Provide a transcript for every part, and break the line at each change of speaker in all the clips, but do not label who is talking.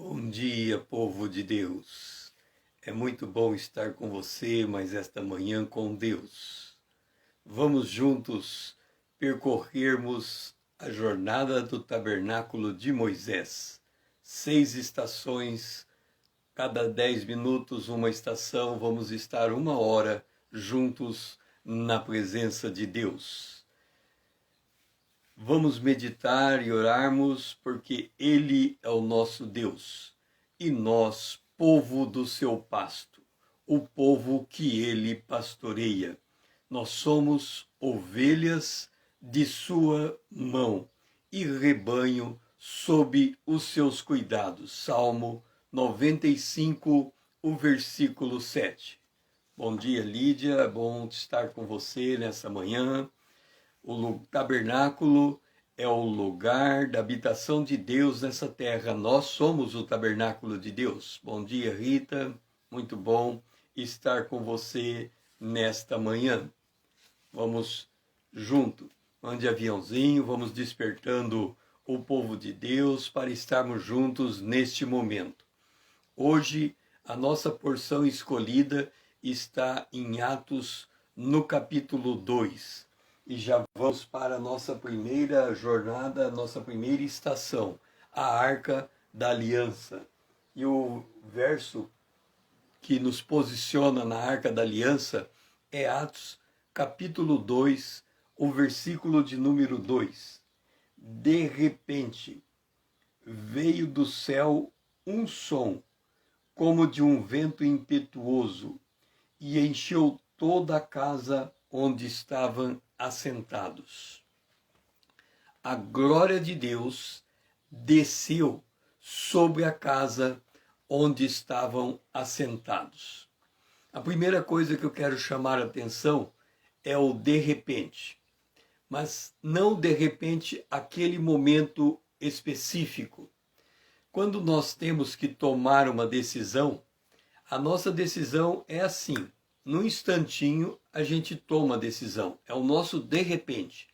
Bom dia, povo de Deus. É muito bom estar com você, mas esta manhã com Deus. Vamos juntos percorrermos a jornada do tabernáculo de Moisés. 6 estações, cada 10 minutos uma estação, vamos estar 1 hora juntos na presença de Deus. Vamos meditar e orarmos, porque Ele é o nosso Deus, e nós, povo do seu pasto, o povo que Ele pastoreia. Nós somos ovelhas de sua mão e rebanho sob os seus cuidados. Salmo 95, o versículo 7. Bom dia, Lídia, é bom estar com você nessa manhã. O tabernáculo é o lugar da habitação de Deus nessa terra. Nós somos o tabernáculo de Deus. Bom dia, Rita. Muito bom estar com você nesta manhã. Vamos junto. Mande aviãozinho, vamos despertando o povo de Deus para estarmos juntos neste momento. Hoje, a nossa porção escolhida está em Atos, no capítulo 2. E já vamos para a nossa primeira jornada, a nossa primeira estação, a Arca da Aliança. E o verso que nos posiciona na Arca da Aliança é Atos, capítulo 2, o versículo de número 2. De repente, veio do céu um som, como de um vento impetuoso, e encheu toda a casa onde estavam assentados. A glória de Deus desceu sobre a casa onde estavam assentados. A primeira coisa que eu quero chamar a atenção é o de repente, mas não de repente aquele momento específico. Quando nós temos que tomar uma decisão, a nossa decisão é assim. Num instantinho, a gente toma a decisão. É o nosso de repente.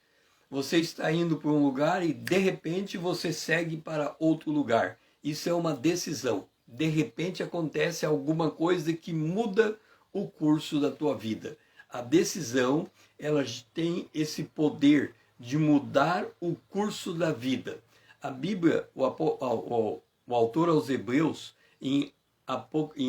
Você está indo para um lugar e, de repente, você segue para outro lugar. Isso é uma decisão. De repente, acontece alguma coisa que muda o curso da tua vida. A decisão, ela tem esse poder de mudar o curso da vida. A Bíblia, o autor aos Hebreus, em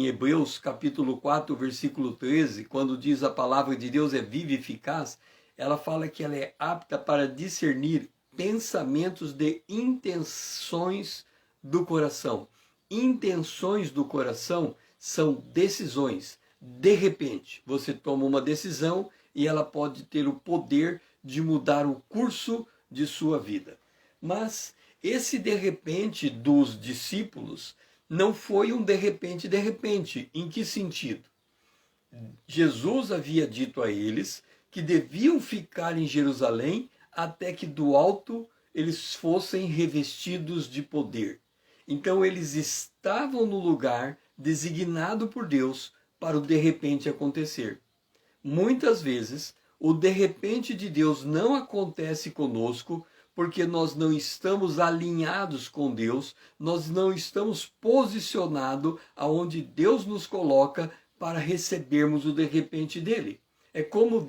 Hebreus capítulo 4, versículo 13, quando diz a palavra de Deus é viva e eficaz, ela fala que ela é apta para discernir pensamentos de intenções do coração. Intenções do coração são decisões. De repente, você toma uma decisão e ela pode ter o poder de mudar o curso de sua vida. Mas esse de repente dos discípulos não foi um de repente. Em que sentido? Jesus havia dito a eles que deviam ficar em Jerusalém até que do alto eles fossem revestidos de poder. Então eles estavam no lugar designado por Deus para o de repente acontecer. Muitas vezes, o de repente de Deus não acontece conosco porque nós não estamos alinhados com Deus, nós não estamos posicionados aonde Deus nos coloca para recebermos o de repente dele. É como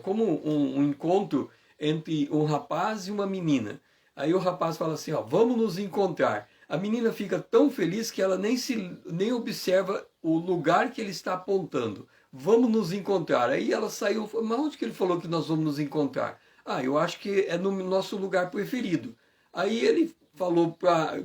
como um encontro entre um rapaz e uma menina. Aí o rapaz fala assim, ó, vamos nos encontrar. A menina fica tão feliz que ela nem observa o lugar que ele está apontando. Vamos nos encontrar. Aí ela saiu, mas onde que ele falou que nós vamos nos encontrar? Ah, eu acho que é no nosso lugar preferido. Aí ele falou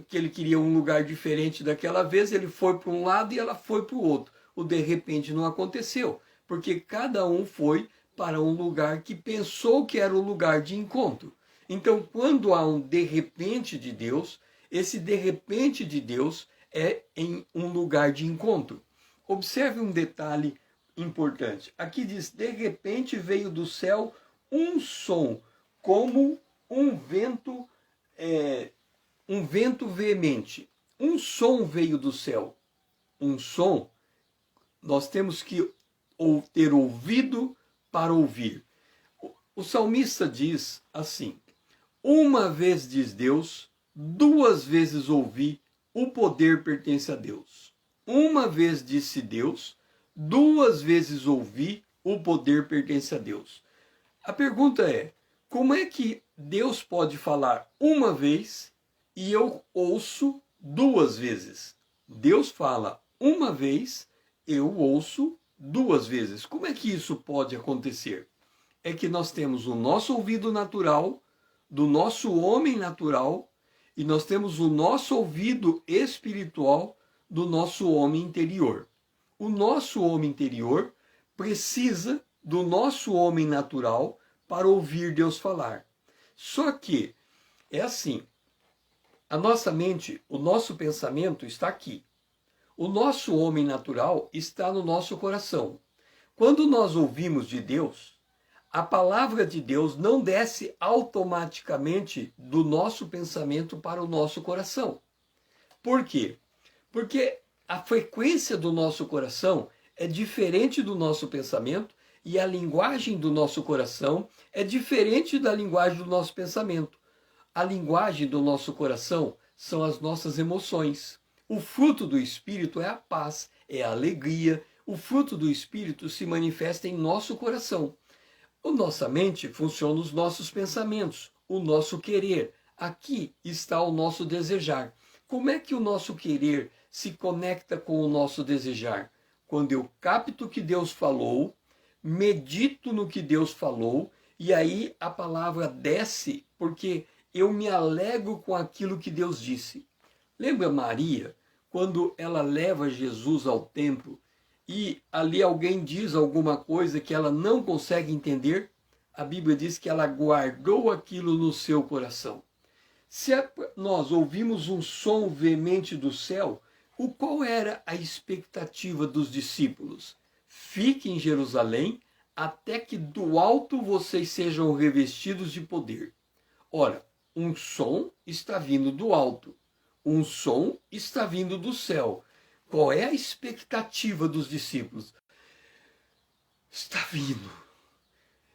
que ele queria um lugar diferente daquela vez, ele foi para um lado e ela foi para o outro. O de repente não aconteceu, porque cada um foi para um lugar que pensou que era o lugar de encontro. Então, quando há um de repente de Deus, esse de repente de Deus é em um lugar de encontro. Observe um detalhe importante. Aqui diz, de repente veio do céu um som, como um vento veemente. Um som veio do céu. Um som, nós temos que ter ouvido para ouvir. O salmista diz assim, uma vez diz Deus, 2 vezes ouvi, o poder pertence a Deus. Uma vez disse Deus, duas vezes ouvi, o poder pertence a Deus. A pergunta é, como é que Deus pode falar uma vez e eu ouço duas vezes? Deus fala uma vez, eu ouço duas vezes. Como é que isso pode acontecer? É que nós temos o nosso ouvido natural, do nosso homem natural, e nós temos o nosso ouvido espiritual do nosso homem interior. O nosso homem interior precisa do nosso homem natural para ouvir Deus falar. Só que é assim, a nossa mente, o nosso pensamento está aqui. O nosso homem natural está no nosso coração. Quando nós ouvimos de Deus, a palavra de Deus não desce automaticamente do nosso pensamento para o nosso coração. Por quê? Porque a frequência do nosso coração é diferente do nosso pensamento e a linguagem do nosso coração é diferente da linguagem do nosso pensamento. A linguagem do nosso coração são as nossas emoções. O fruto do Espírito é a paz, é a alegria. O fruto do Espírito se manifesta em nosso coração. A nossa mente funciona os nossos pensamentos, o nosso querer. Aqui está o nosso desejar. Como é que o nosso querer se conecta com o nosso desejar? Quando eu capto o que Deus falou, medito no que Deus falou, e aí a palavra desce, porque eu me alegro com aquilo que Deus disse. Lembra Maria, quando ela leva Jesus ao templo, e ali alguém diz alguma coisa que ela não consegue entender? A Bíblia diz que ela guardou aquilo no seu coração. Se nós ouvimos um som veemente do céu, qual era a expectativa dos discípulos? Fique em Jerusalém até que do alto vocês sejam revestidos de poder. Ora, um som está vindo do alto, um som está vindo do céu. Qual é a expectativa dos discípulos? Está vindo.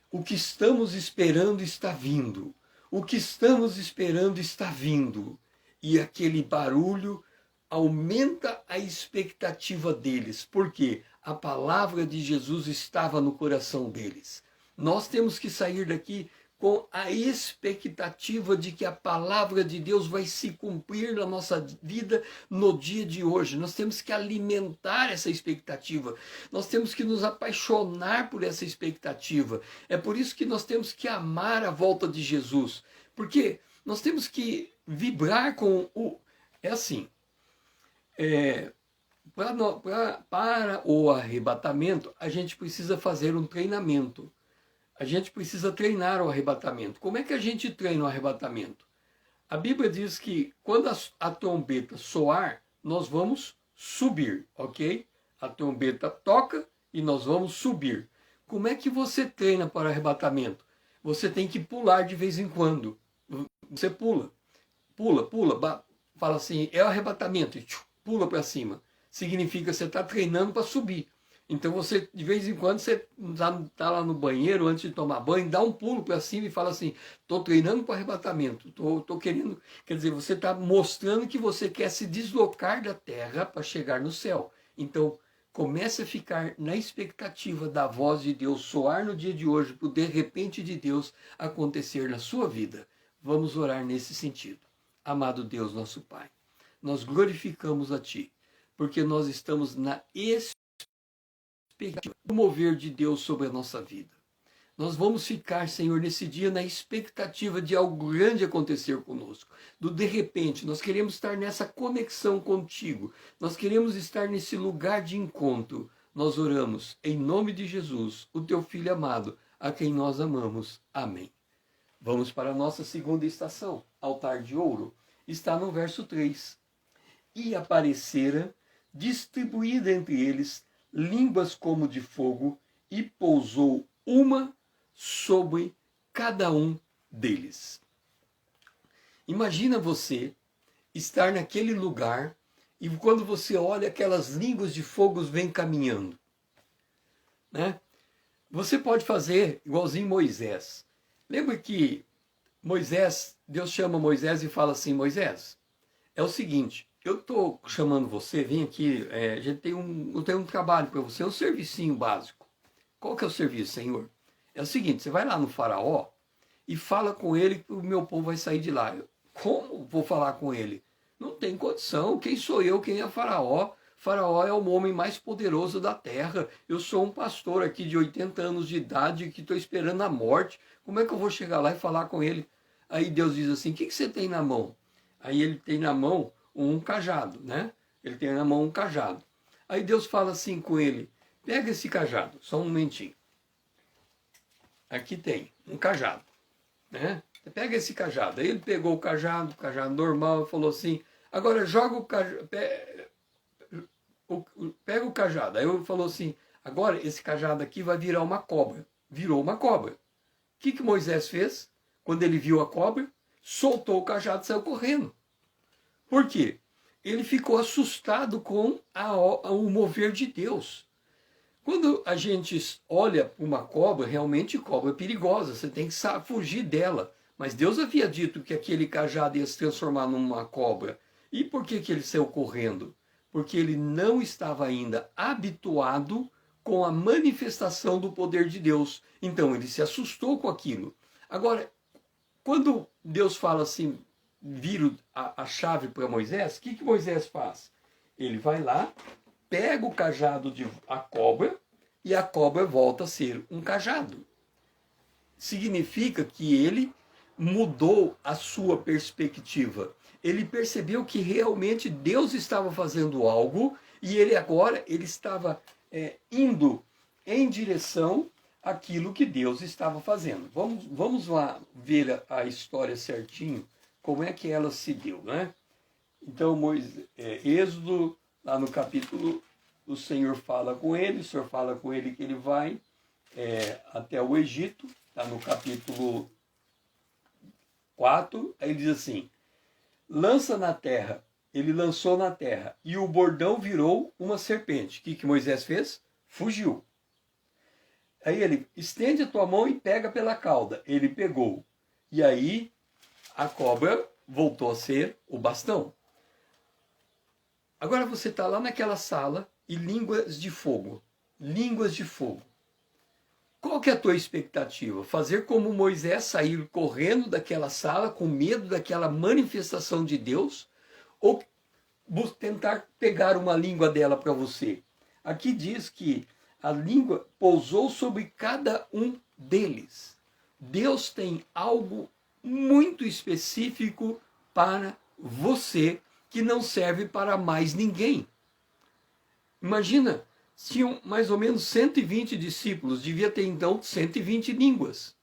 O que estamos esperando está vindo. O que estamos esperando está vindo. E aquele barulho aumenta a expectativa deles, porque a palavra de Jesus estava no coração deles. Nós temos que sair daqui com a expectativa de que a palavra de Deus vai se cumprir na nossa vida no dia de hoje. Nós temos que alimentar essa expectativa. Nós temos que nos apaixonar por essa expectativa. É por isso que nós temos que amar a volta de Jesus. Porque nós temos que vibrar com o... É assim, para o arrebatamento, a gente precisa fazer um treinamento. A gente precisa treinar o arrebatamento. Como é que a gente treina o arrebatamento? A Bíblia diz que quando a trombeta soar, nós vamos subir, ok? A trombeta toca e nós vamos subir. Como é que você treina para o arrebatamento? Você tem que pular de vez em quando. Você pula, fala assim, é o arrebatamento, e pula para cima. Significa que você está treinando para subir. Então você, de vez em quando, você está lá no banheiro, antes de tomar banho, dá um pulo para cima e fala assim, estou treinando para o arrebatamento, estou querendo... Quer dizer, você está mostrando que você quer se deslocar da terra para chegar no céu. Então, comece a ficar na expectativa da voz de Deus soar no dia de hoje, para o de repente de Deus acontecer na sua vida. Vamos orar nesse sentido. Amado Deus, nosso Pai, nós glorificamos a Ti, porque nós estamos na expectativa do mover de Deus sobre a nossa vida. Nós vamos ficar, Senhor, nesse dia na expectativa de algo grande acontecer conosco. Do de repente, nós queremos estar nessa conexão contigo. Nós queremos estar nesse lugar de encontro. Nós oramos em nome de Jesus, o Teu Filho amado, a quem nós amamos. Amém. Vamos para a nossa segunda estação, altar de ouro. Está no verso 3. E aparecera, distribuída entre eles, línguas como de fogo, e pousou uma sobre cada um deles. Imagina você estar naquele lugar e quando você olha, aquelas línguas de fogo vêm caminhando, né? Você pode fazer igualzinho Moisés. Lembra que Moisés, Deus chama Moisés e fala assim, Moisés, é o seguinte, eu estou chamando você, vem aqui, a gente eu tenho um trabalho para você, um servicinho básico. Qual que é o serviço, Senhor? É o seguinte, você vai lá no faraó e fala com ele que o meu povo vai sair de lá. Como vou falar com ele? Não tem condição, quem sou eu, quem é faraó? Faraó é o homem mais poderoso da terra. Eu sou um pastor aqui de 80 anos de idade que estou esperando a morte. Como é que eu vou chegar lá e falar com ele? Aí Deus diz assim, o que você tem na mão? Aí ele tem na mão um cajado, né? Ele tem na mão um cajado. Aí Deus fala assim com ele, pega esse cajado, só um momentinho. Aqui tem um cajado, né? Pega esse cajado. Aí ele pegou o cajado normal, e falou assim, agora joga o cajado, pega o cajado. Aí ele falou assim, agora esse cajado aqui vai virar uma cobra. Virou uma cobra. O que Moisés fez? Quando ele viu a cobra, soltou o cajado e saiu correndo. Por quê? Ele ficou assustado com o mover de Deus. Quando a gente olha para uma cobra, realmente cobra é perigosa, você tem que fugir dela. Mas Deus havia dito que aquele cajado ia se transformar numa cobra. E por que ele saiu correndo? Porque ele não estava ainda habituado com a manifestação do poder de Deus. Então ele se assustou com aquilo. Agora, quando Deus fala assim, vira a chave para Moisés, o que Moisés faz? Ele vai lá, pega o cajado de a cobra e a cobra volta a ser um cajado. Significa que ele mudou a sua perspectiva. Ele percebeu que realmente Deus estava fazendo algo e ele estava indo em direção àquilo que Deus estava fazendo. Vamos lá ver a história certinho, como é que ela se deu, né? Então, Êxodo, lá no capítulo, o Senhor fala com ele, o Senhor fala com ele que ele vai até o Egito, está no capítulo 4, aí ele diz assim, lança na terra, ele lançou na terra, e o bordão virou uma serpente. O que Moisés fez? Fugiu. Aí ele, estende a tua mão e pega pela cauda. Ele pegou. E aí, a cobra voltou a ser o bastão. Agora você está lá naquela sala e línguas de fogo. Línguas de fogo. Qual que é a tua expectativa? Fazer como Moisés, sair correndo daquela sala com medo daquela manifestação de Deus? Ou tentar pegar uma língua dela para você? Aqui diz que a língua pousou sobre cada um deles. Deus tem algo muito específico para você que não serve para mais ninguém. Imagina, tinham mais ou menos 120 discípulos, devia ter então 120 línguas.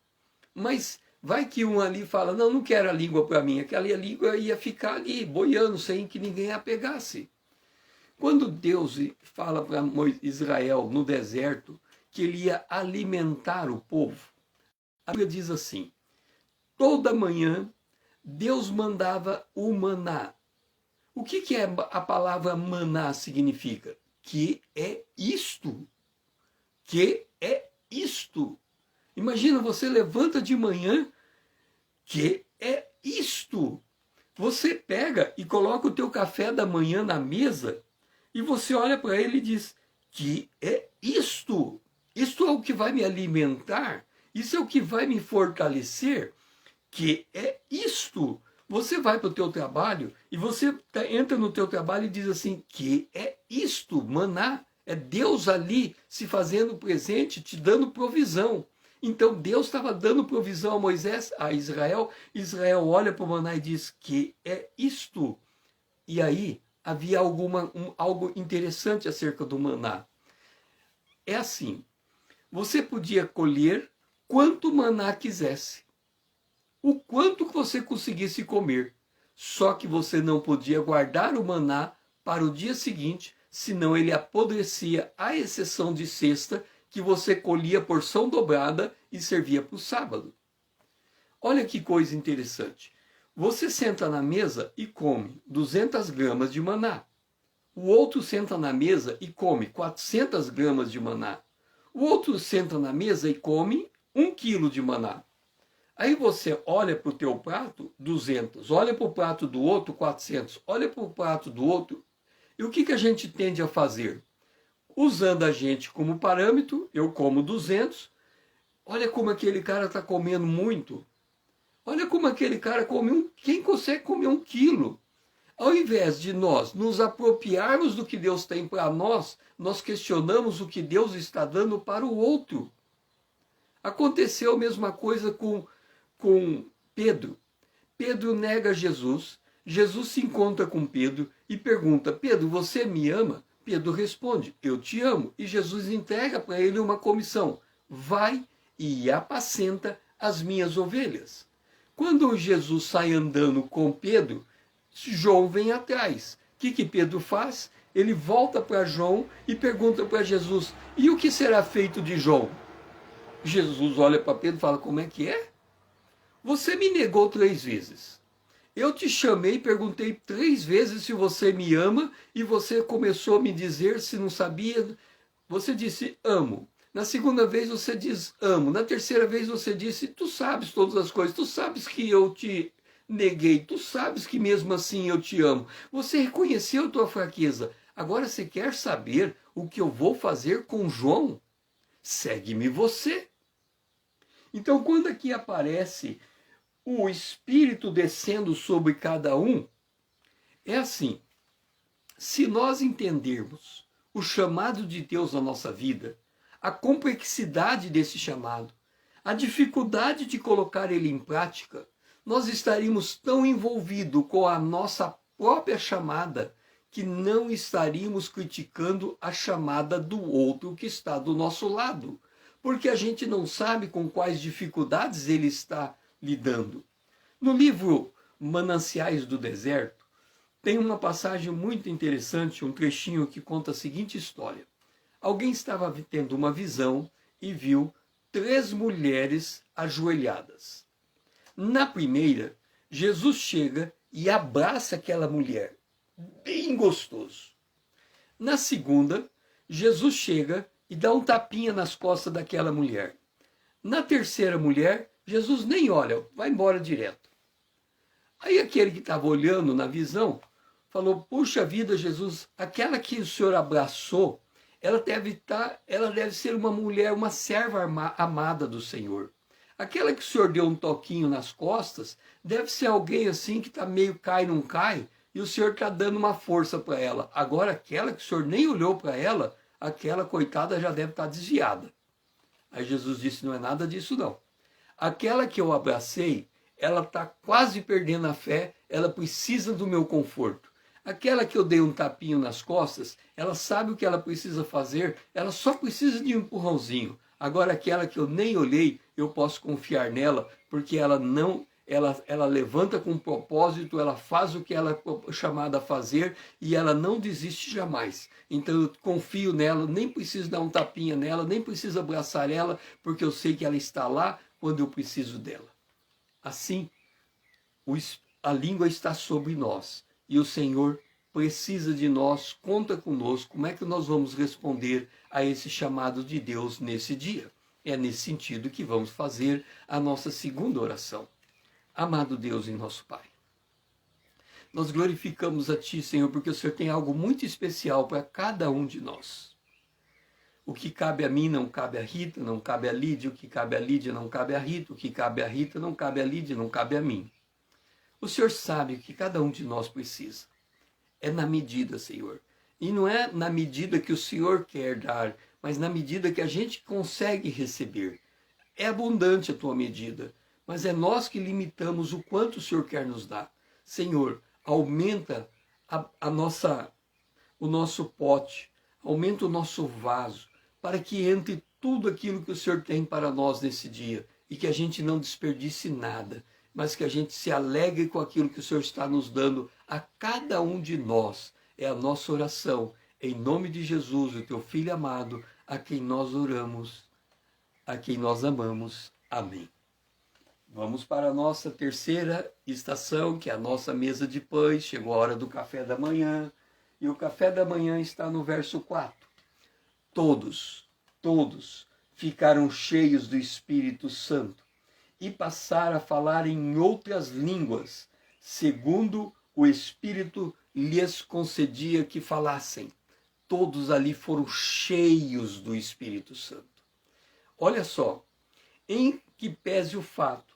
Mas vai que um ali fala, não quero a língua para mim, aquela língua ia ficar ali, boiando, sem que ninguém a pegasse. Quando Deus fala para Israel no deserto que ele ia alimentar o povo, a Bíblia diz assim, toda manhã Deus mandava o maná. O que a palavra maná significa? Que é isto. Que é isto. Imagina, você levanta de manhã, que é isto. Você pega e coloca o teu café da manhã na mesa e você olha para ele e diz, que é isto. Isto é o que vai me alimentar, isso é o que vai me fortalecer, que é isto. Você vai para o teu trabalho e você entra no teu trabalho e diz assim, que é isto, maná. É Deus ali se fazendo presente, te dando provisão. Então Deus estava dando provisão a Moisés, a Israel. Israel olha para o maná e diz, que é isto. E aí havia algo interessante acerca do maná. É assim, você podia colher quanto maná quisesse. O quanto você conseguisse comer. Só que você não podia guardar o maná para o dia seguinte, senão ele apodrecia, à exceção de sexta, que você colhia porção dobrada e servia para o sábado. Olha que coisa interessante. Você senta na mesa e come 200 gramas de maná. O outro senta na mesa e come 400 gramas de maná. O outro senta na mesa e come 1 quilo de maná. Aí você olha para o teu prato, 200, olha para o prato do outro, 400, olha para o prato do outro. E o que a gente tende a fazer? Usando a gente como parâmetro, eu como 200, olha como aquele cara está comendo muito. Olha como aquele cara come quem consegue comer 1 quilo? Ao invés de nós nos apropriarmos do que Deus tem para nós, nós questionamos o que Deus está dando para o outro. Aconteceu a mesma coisa com Pedro. Pedro nega Jesus. Jesus se encontra com Pedro e pergunta: Pedro, você me ama? Pedro responde: eu te amo. E Jesus entrega para ele uma comissão: vai e apacenta as minhas ovelhas. Quando Jesus sai andando com Pedro, João vem atrás. O que Pedro faz? Ele volta para João e pergunta para Jesus: e o que será feito de João? Jesus olha para Pedro e fala: como é que é? Você me negou 3 vezes. Eu te chamei e perguntei 3 vezes se você me ama e você começou a me dizer se não sabia. Você disse amo. Na segunda vez você diz amo. Na terceira vez você disse tu sabes todas as coisas. Tu sabes que eu te neguei. Tu sabes que mesmo assim eu te amo. Você reconheceu tua fraqueza. Agora você quer saber o que eu vou fazer com João? Segue-me você. Então quando aqui aparece o Espírito descendo sobre cada um, é assim: se nós entendermos o chamado de Deus na nossa vida, a complexidade desse chamado, a dificuldade de colocar ele em prática, nós estaríamos tão envolvidos com a nossa própria chamada que não estaríamos criticando a chamada do outro que está do nosso lado, porque a gente não sabe com quais dificuldades ele está lidando. No livro Mananciais do Deserto, tem uma passagem muito interessante, um trechinho que conta a seguinte história. Alguém estava tendo uma visão e viu 3 mulheres ajoelhadas. Na primeira, Jesus chega e abraça aquela mulher, bem gostoso. Na segunda, Jesus chega e dá um tapinha nas costas daquela mulher. Na terceira mulher, Jesus nem olha, vai embora direto. Aí aquele que estava olhando na visão falou: puxa vida, Jesus, aquela que o Senhor abraçou, ela deve ser uma mulher, uma serva amada do Senhor. Aquela que o Senhor deu um toquinho nas costas, deve ser alguém assim que está meio cai, não cai, e o Senhor está dando uma força para ela. Agora aquela que o Senhor nem olhou para ela, aquela coitada já deve estar desviada. Aí Jesus disse: não é nada disso não. Aquela que eu abracei, ela está quase perdendo a fé, ela precisa do meu conforto. Aquela que eu dei um tapinho nas costas, ela sabe o que ela precisa fazer, ela só precisa de um empurrãozinho. Agora aquela que eu nem olhei, eu posso confiar nela, porque ela levanta com um propósito, ela faz o que ela é chamada a fazer e ela não desiste jamais. Então eu confio nela, nem preciso dar um tapinha nela, nem preciso abraçar ela, porque eu sei que ela está lá quando eu preciso dela. Assim, a língua está sobre nós e o Senhor precisa de nós, conta conosco. Como é que nós vamos responder a esse chamado de Deus nesse dia? É nesse sentido que vamos fazer a nossa segunda oração. Amado Deus e nosso Pai, nós glorificamos a Ti, Senhor, porque o Senhor tem algo muito especial para cada um de nós. O que cabe a mim não cabe a Rita, não cabe a Lídia. O que cabe a Lídia não cabe a Rita. O que cabe a Rita não cabe a Lídia, não cabe a mim. O Senhor sabe o que cada um de nós precisa. É na medida, Senhor. E não é na medida que o Senhor quer dar, mas na medida que a gente consegue receber. É abundante a Tua medida, mas é nós que limitamos o quanto o Senhor quer nos dar. Senhor, aumenta o nosso pote, aumenta o nosso vaso, para que entre tudo aquilo que o Senhor tem para nós nesse dia e que a gente não desperdice nada, mas que a gente se alegre com aquilo que o Senhor está nos dando a cada um de nós. É a nossa oração, em nome de Jesus, o Teu Filho amado, a quem nós oramos, a quem nós amamos. Amém. Vamos para a nossa terceira estação, que é a nossa mesa de pães. Chegou a hora do café da manhã, e o café da manhã está no verso 4. Todos ficaram cheios do Espírito Santo e passar a falar em outras línguas, segundo o Espírito lhes concedia que falassem. Todos ali foram cheios do Espírito Santo. Olha só, em que pese o fato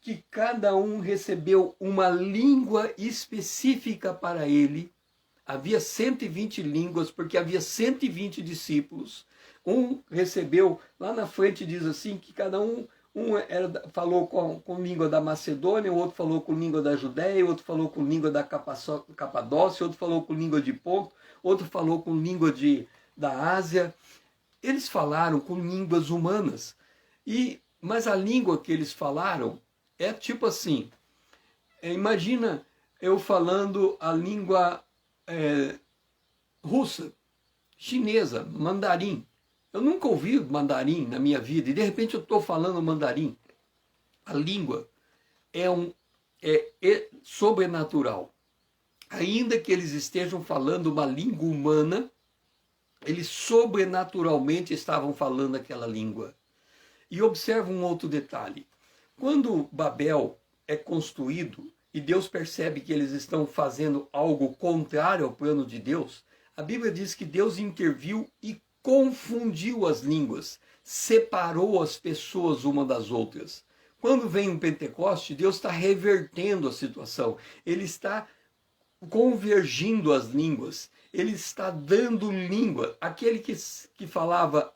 que cada um recebeu uma língua específica para ele, havia 120 línguas, porque havia 120 discípulos. Um recebeu, lá na frente diz assim, que cada um falou com língua da Macedônia, o outro falou com língua da Judéia, o outro falou com língua da Capadócia, outro falou com língua de Ponto, outro falou com língua da Ásia. Eles falaram com línguas humanas. Mas a língua que eles falaram é tipo assim, imagina eu falando a língua russa, chinesa, mandarim. Eu nunca ouvi mandarim na minha vida e de repente eu estou falando mandarim. A língua é sobrenatural. Ainda que eles estejam falando uma língua humana, eles sobrenaturalmente estavam falando aquela língua. E observa um outro detalhe. Quando Babel é construído e Deus percebe que eles estão fazendo algo contrário ao plano de Deus, a Bíblia diz que Deus interviu e confundiu as línguas, separou as pessoas uma das outras. Quando vem um Pentecoste, Deus está revertendo a situação. Ele está convergindo as línguas. Ele está dando língua. Aquele que falava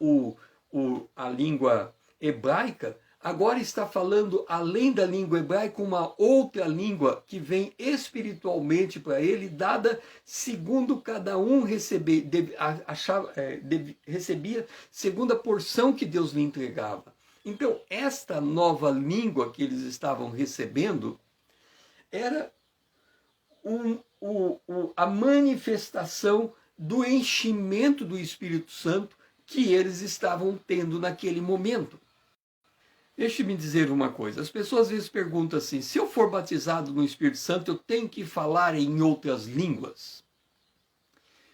a língua hebraica, agora está falando, além da língua hebraica, uma outra língua que vem espiritualmente para ele, dada segundo cada um recebia segundo a porção que Deus lhe entregava. Então, esta nova língua que eles estavam recebendo era a manifestação do enchimento do Espírito Santo que eles estavam tendo naquele momento. Deixe-me dizer uma coisa, as pessoas às vezes perguntam assim, se eu for batizado no Espírito Santo, eu tenho que falar em outras línguas?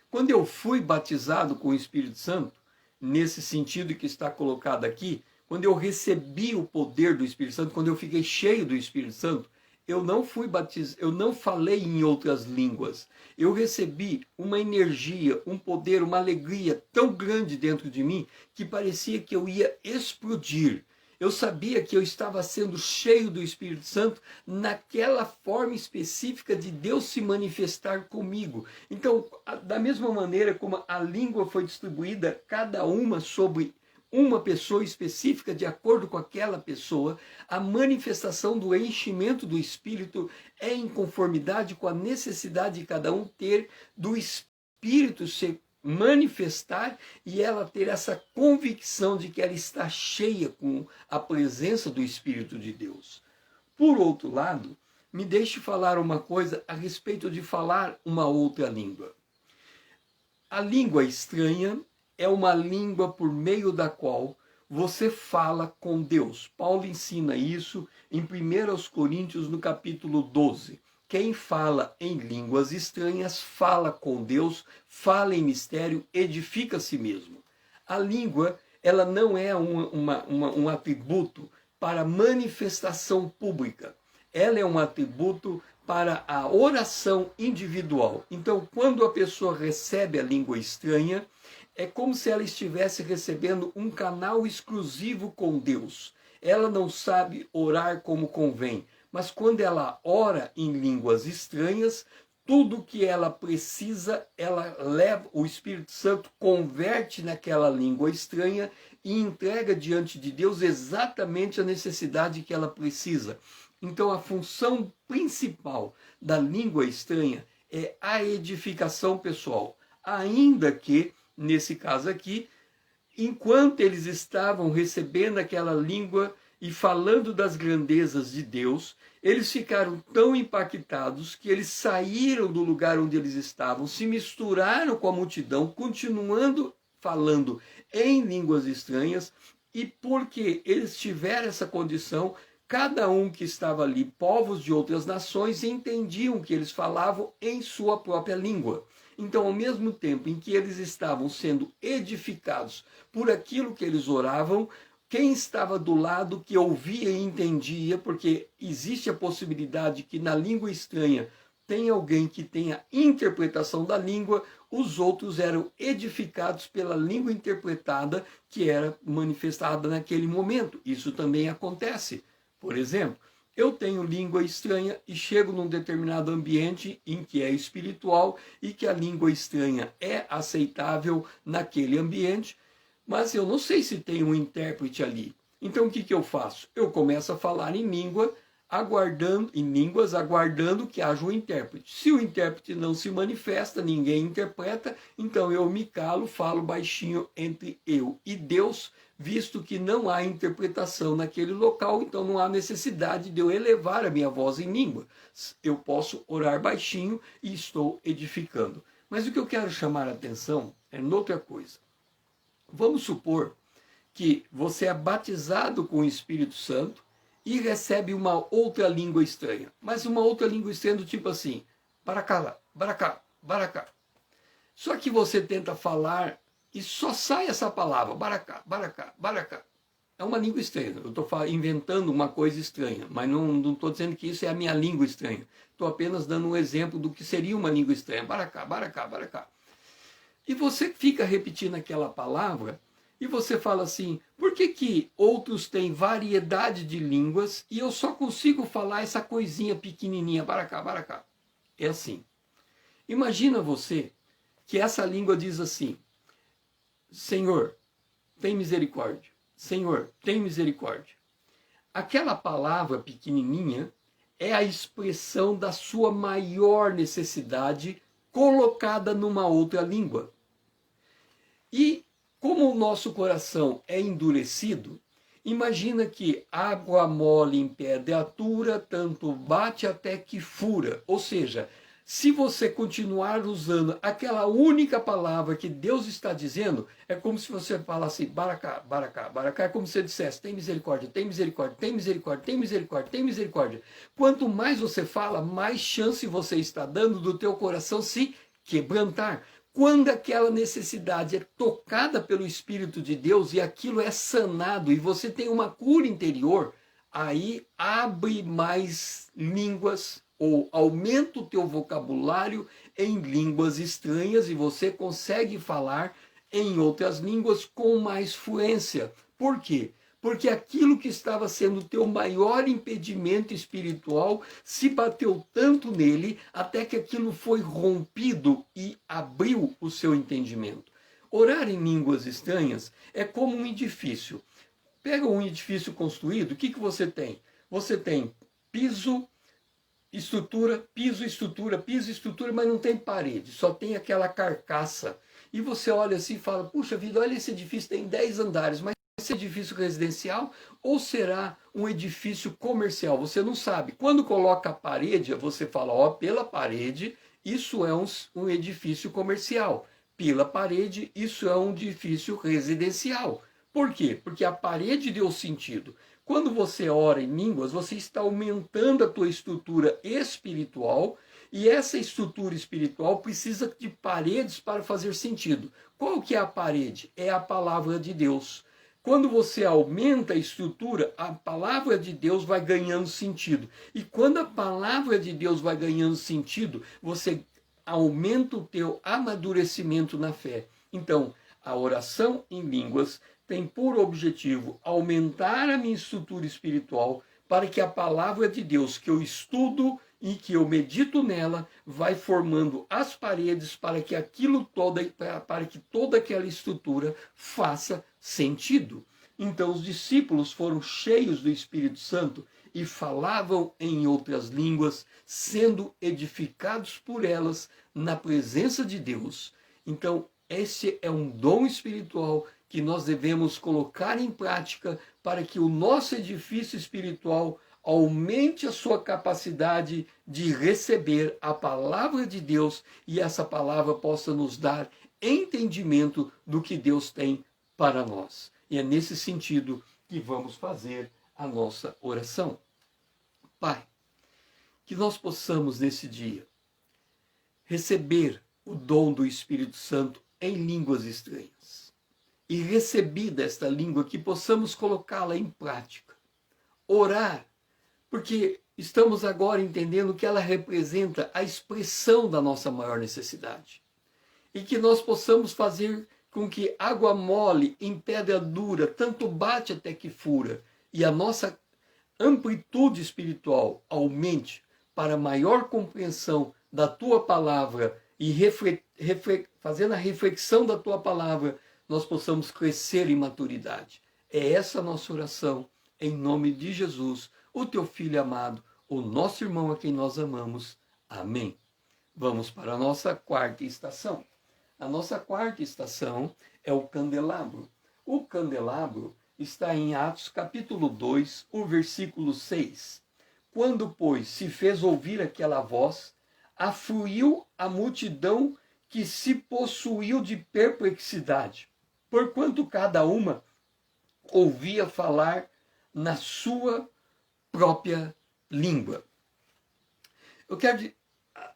Quando eu fui batizado com o Espírito Santo, nesse sentido que está colocado aqui, quando eu recebi o poder do Espírito Santo, quando eu fiquei cheio do Espírito Santo, eu não fui batizado, eu não falei em outras línguas. Eu recebi uma energia, um poder, uma alegria tão grande dentro de mim que parecia que eu ia explodir. Eu sabia que eu estava sendo cheio do Espírito Santo naquela forma específica de Deus se manifestar comigo. Então, da mesma maneira como a língua foi distribuída, cada uma sobre uma pessoa específica, de acordo com aquela pessoa, a manifestação do enchimento do Espírito é em conformidade com a necessidade de cada um ter do Espírito se manifestar e ela ter essa convicção de que ela está cheia com a presença do Espírito de Deus. Por outro lado, me deixe falar uma coisa a respeito de falar uma outra língua. A língua estranha é uma língua por meio da qual você fala com Deus. Paulo ensina isso em 1 Coríntios, no capítulo 12. Quem fala em línguas estranhas fala com Deus, fala em mistério, edifica a si mesmo. A língua, ela não é um atributo para manifestação pública. Ela é um atributo para a oração individual. Então, quando a pessoa recebe a língua estranha, é como se ela estivesse recebendo um canal exclusivo com Deus. Ela não sabe orar como convém, mas quando ela ora em línguas estranhas, tudo que ela precisa, ela leva, o Espírito Santo converte naquela língua estranha e entrega diante de Deus exatamente a necessidade que ela precisa. Então a função principal da língua estranha é a edificação pessoal, ainda que, nesse caso aqui, enquanto eles estavam recebendo aquela língua e falando das grandezas de Deus, eles ficaram tão impactados que eles saíram do lugar onde eles estavam, se misturaram com a multidão, continuando falando em línguas estranhas, e porque eles tiveram essa condição, cada um que estava ali, povos de outras nações, entendiam que eles falavam em sua própria língua. Então, ao mesmo tempo em que eles estavam sendo edificados por aquilo que eles oravam, quem estava do lado que ouvia e entendia, porque existe a possibilidade que na língua estranha tem alguém que tenha interpretação da língua, os outros eram edificados pela língua interpretada que era manifestada naquele momento. Isso também acontece. Por exemplo, eu tenho língua estranha e chego num determinado ambiente em que é espiritual e que a língua estranha é aceitável naquele ambiente, mas eu não sei se tem um intérprete ali. Então o que eu faço? Eu começo a falar em língua, aguardando que haja um intérprete. Se o intérprete não se manifesta, ninguém interpreta, então eu me calo, falo baixinho entre eu e Deus, visto que não há interpretação naquele local, então não há necessidade de eu elevar a minha voz em língua. Eu posso orar baixinho e estou edificando. Mas o que eu quero chamar a atenção é noutra coisa. Vamos supor que você é batizado com o Espírito Santo e recebe uma outra língua estranha. Mas uma outra língua estranha do tipo assim, baracá, baracá, baracá. Só que você tenta falar e só sai essa palavra, baracá, baracá, baracá. É uma língua estranha. Eu estou inventando uma coisa estranha, mas não estou dizendo que isso é a minha língua estranha. Estou apenas dando um exemplo do que seria uma língua estranha. Baracá, baracá, baracá. E você fica repetindo aquela palavra e você fala assim, por que outros têm variedade de línguas e eu só consigo falar essa coisinha pequenininha, baracá, baracá? É assim. Imagina você que essa língua diz assim, Senhor, tem misericórdia. Senhor, tem misericórdia. Aquela palavra pequenininha é a expressão da sua maior necessidade colocada numa outra língua. E como o nosso coração é endurecido, imagina que água mole em pedra atura, tanto bate até que fura. Ou seja, se você continuar usando aquela única palavra que Deus está dizendo, é como se você falasse baracá, baracá, baracá, é como se você dissesse, tem misericórdia, tem misericórdia, tem misericórdia, tem misericórdia, tem misericórdia. Quanto mais você fala, mais chance você está dando do teu coração se quebrantar. Quando aquela necessidade é tocada pelo Espírito de Deus e aquilo é sanado e você tem uma cura interior, aí abre mais línguas ou aumenta o teu vocabulário em línguas estranhas e você consegue falar em outras línguas com mais fluência. Por quê? Porque aquilo que estava sendo o teu maior impedimento espiritual se bateu tanto nele até que aquilo foi rompido e abriu o seu entendimento. Orar em línguas estranhas é como um edifício. Pega um edifício construído, o que você tem? Você tem piso, estrutura, piso, estrutura, mas não tem parede, só tem aquela carcaça. E você olha assim e fala, puxa vida, olha esse edifício, tem 10 andares, mas esse edifício residencial ou será um edifício comercial? Você não sabe. Quando coloca a parede, você fala, ó, pela parede, isso é um edifício comercial. Pela parede, isso é um edifício residencial. Por quê? Porque a parede deu sentido. Quando você ora em línguas, você está aumentando a tua estrutura espiritual e essa estrutura espiritual precisa de paredes para fazer sentido. Qual que é a parede? É a palavra de Deus. Quando você aumenta a estrutura, a palavra de Deus vai ganhando sentido. E quando a palavra de Deus vai ganhando sentido, você aumenta o teu amadurecimento na fé. Então, a oração em línguas tem por objetivo aumentar a minha estrutura espiritual para que a palavra de Deus que eu estudo e que eu medito nela vai formando as paredes para que para que toda aquela estrutura faça sentido. Então os discípulos foram cheios do Espírito Santo e falavam em outras línguas, sendo edificados por elas na presença de Deus. Então esse é um dom espiritual que nós devemos colocar em prática para que o nosso edifício espiritual aumente a sua capacidade de receber a palavra de Deus e essa palavra possa nos dar entendimento do que Deus tem para nós. E é nesse sentido que vamos fazer a nossa oração. Pai, que nós possamos nesse dia receber o dom do Espírito Santo em línguas estranhas. e recebida esta língua, que possamos colocá-la em prática. Orar, porque estamos agora entendendo que ela representa a expressão da nossa maior necessidade. E que nós possamos fazer com que água mole em pedra dura tanto bate até que fura, e a nossa amplitude espiritual aumente para maior compreensão da tua palavra e fazendo a reflexão da tua palavra, nós possamos crescer em maturidade. É essa a nossa oração, em nome de Jesus, o teu Filho amado, o nosso irmão a quem nós amamos. Amém. Vamos para a nossa quarta estação. A nossa quarta estação é o candelabro. O candelabro está em Atos capítulo 2, o versículo 6. Quando, pois, se fez ouvir aquela voz, afluiu a multidão que se possuiu de perplexidade, porquanto cada uma ouvia falar na sua própria língua.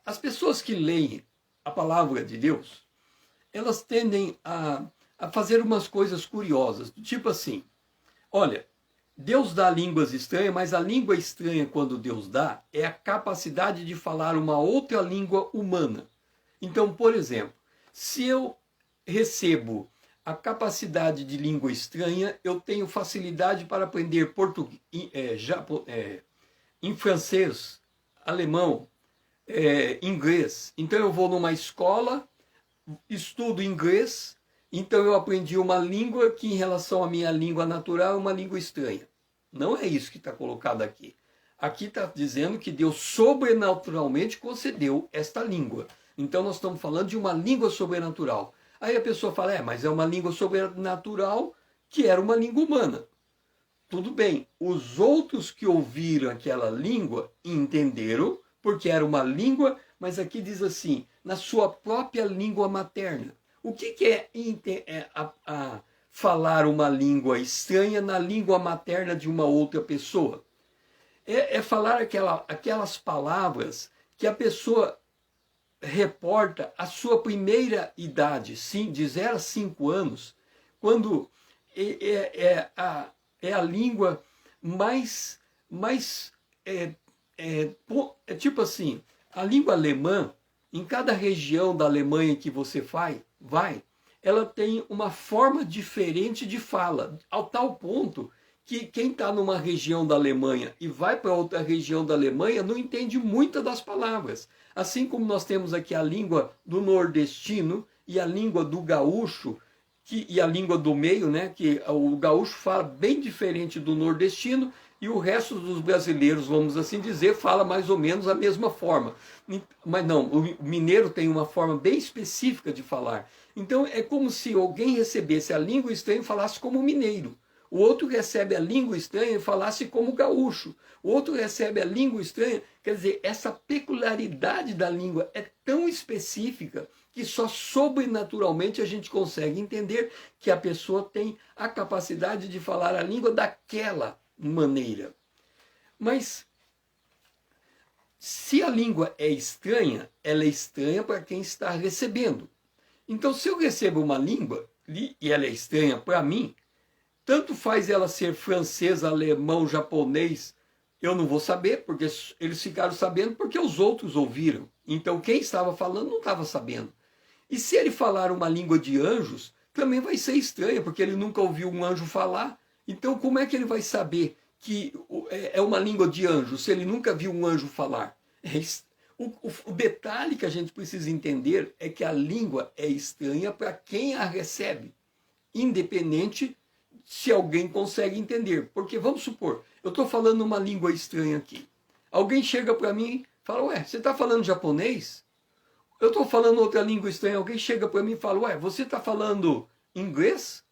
As pessoas que leem a palavra de Deus, elas tendem a fazer umas coisas curiosas, do tipo assim, olha, Deus dá línguas estranhas, mas a língua estranha, quando Deus dá, é a capacidade de falar uma outra língua humana. Então, por exemplo, se eu recebo a capacidade de língua estranha, eu tenho facilidade para aprender português, em francês, alemão, inglês. Então eu vou numa escola, estudo inglês, então eu aprendi uma língua que em relação à minha língua natural é uma língua estranha. Não é isso que está colocado aqui. Aqui está dizendo que Deus sobrenaturalmente concedeu esta língua. Então nós estamos falando de uma língua sobrenatural. Aí a pessoa fala, mas é uma língua sobrenatural que era uma língua humana. Tudo bem, os outros que ouviram aquela língua entenderam, porque era uma língua, mas aqui diz assim, na sua própria língua materna. O que é falar uma língua estranha na língua materna de uma outra pessoa? É falar aquelas palavras que a pessoa reporta a sua primeira idade, sim, de 0 a 5 anos, quando é a língua mais tipo assim, a língua alemã, em cada região da Alemanha que você vai, ela tem uma forma diferente de fala, ao tal ponto que quem está numa região da Alemanha e vai para outra região da Alemanha não entende muitas das palavras. Assim como nós temos aqui a língua do nordestino e a língua do gaúcho, e a língua do meio, né, que o gaúcho fala bem diferente do nordestino, e o resto dos brasileiros, vamos assim dizer, fala mais ou menos a mesma forma. Mas não, o mineiro tem uma forma bem específica de falar. Então é como se alguém recebesse a língua estranha e falasse como mineiro. O outro recebe a língua estranha e falasse como gaúcho. O outro recebe a língua estranha. Quer dizer, essa peculiaridade da língua é tão específica que só sobrenaturalmente a gente consegue entender que a pessoa tem a capacidade de falar a língua daquela maneira. Mas se a língua é estranha, ela é estranha para quem está recebendo. Então, se eu recebo uma língua e ela é estranha para mim, tanto faz ela ser francês, alemão, japonês, eu não vou saber, porque eles ficaram sabendo porque os outros ouviram. Então quem estava falando não estava sabendo. E se ele falar uma língua de anjos, também vai ser estranha, porque ele nunca ouviu um anjo falar. Então como é que ele vai saber que é uma língua de anjos, se ele nunca viu um anjo falar? O detalhe que a gente precisa entender é que a língua é estranha para quem a recebe, independente se alguém consegue entender. Porque vamos supor, eu estou falando uma língua estranha aqui. Alguém chega para mim e fala, você está falando japonês? Eu estou falando outra língua estranha. Alguém chega para mim e fala, você está falando inglês?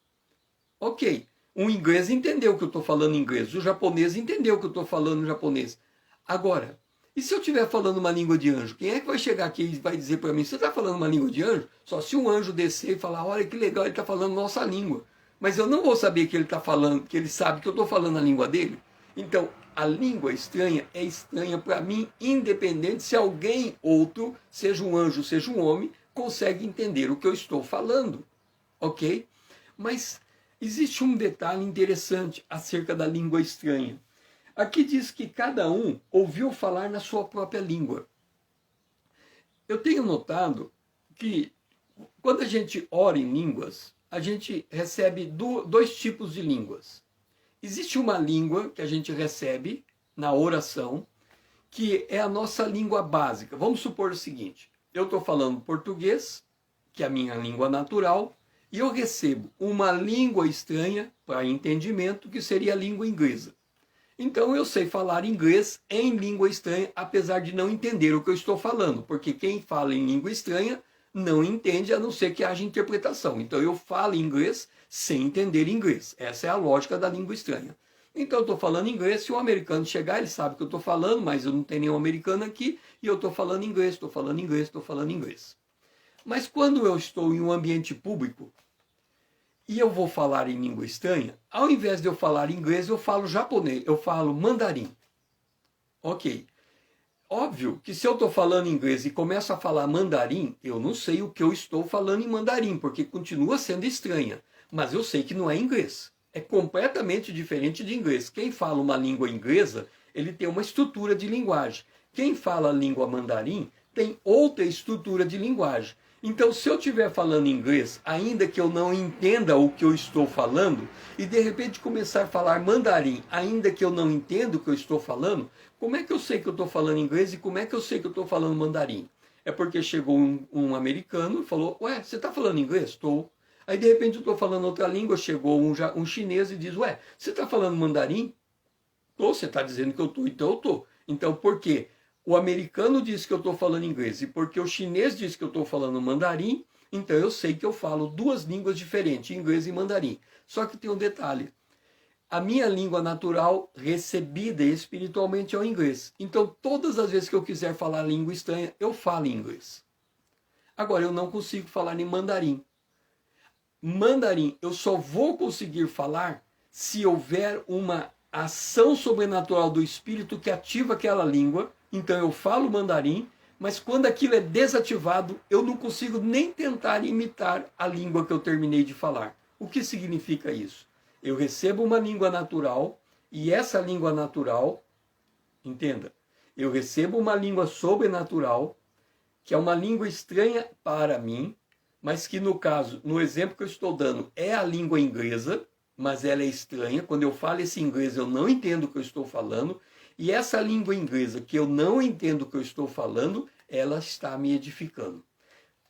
Ok, o inglês entendeu que eu estou falando inglês. O japonês entendeu que eu estou falando japonês. Agora, e se eu estiver falando uma língua de anjo? Quem é que vai chegar aqui e vai dizer para mim, você está falando uma língua de anjo? Só se um anjo descer e falar, olha que legal, ele está falando nossa língua. Mas eu não vou saber que ele está falando, que ele sabe que eu estou falando a língua dele. Então, a língua estranha é estranha para mim, independente se alguém outro, seja um anjo, seja um homem, consegue entender o que eu estou falando. Ok? Mas existe um detalhe interessante acerca da língua estranha. Aqui diz que cada um ouviu falar na sua própria língua. Eu tenho notado que quando a gente ora em línguas, a gente recebe dois tipos de línguas. Existe uma língua que a gente recebe na oração, que é a nossa língua básica. Vamos supor o seguinte: eu estou falando português, que é a minha língua natural, e eu recebo uma língua estranha para entendimento, que seria a língua inglesa. Então eu sei falar inglês em língua estranha, apesar de não entender o que eu estou falando, porque quem fala em língua estranha não entende, a não ser que haja interpretação. Então eu falo inglês sem entender inglês. Essa é a lógica da língua estranha. Então eu estou falando inglês, se o americano chegar, ele sabe que eu estou falando, mas eu não tenho nenhum americano aqui, e eu estou falando inglês, estou falando inglês, estou falando inglês. Mas quando eu estou em um ambiente público e eu vou falar em língua estranha, ao invés de eu falar inglês, eu falo japonês, eu falo mandarim. Ok. Óbvio que se eu estou falando inglês e começo a falar mandarim, eu não sei o que eu estou falando em mandarim, porque continua sendo estranha. Mas eu sei que não é inglês. É completamente diferente de inglês. Quem fala uma língua inglesa, ele tem uma estrutura de linguagem. Quem fala a língua mandarim tem outra estrutura de linguagem. Então, se eu estiver falando inglês, ainda que eu não entenda o que eu estou falando, e de repente começar a falar mandarim, ainda que eu não entenda o que eu estou falando, como é que eu sei que eu estou falando inglês e como é que eu sei que eu estou falando mandarim? É porque chegou um americano e falou: ué, você está falando inglês? Estou. Aí de repente eu estou falando outra língua, chegou um chinês e diz: ué, você está falando mandarim? Estou, você está dizendo que eu estou, então eu estou. Então por quê? O americano diz que eu estou falando inglês e porque o chinês diz que eu estou falando mandarim, então eu sei que eu falo duas línguas diferentes, inglês e mandarim. Só que tem um detalhe: a minha língua natural recebida espiritualmente é o inglês. Então todas as vezes que eu quiser falar língua estranha, eu falo inglês. Agora eu não consigo falar em mandarim. Mandarim eu só vou conseguir falar se houver uma ação sobrenatural do espírito que ativa aquela língua. Então eu falo mandarim, mas quando aquilo é desativado, eu não consigo nem tentar imitar a língua que eu terminei de falar. O que significa isso? Eu recebo uma língua natural e essa língua natural, entenda, eu recebo uma língua sobrenatural, que é uma língua estranha para mim, mas que no caso, no exemplo que eu estou dando, é a língua inglesa, mas ela é estranha. Quando eu falo esse inglês, eu não entendo o que eu estou falando. E essa língua inglesa, que eu não entendo o que eu estou falando, ela está me edificando.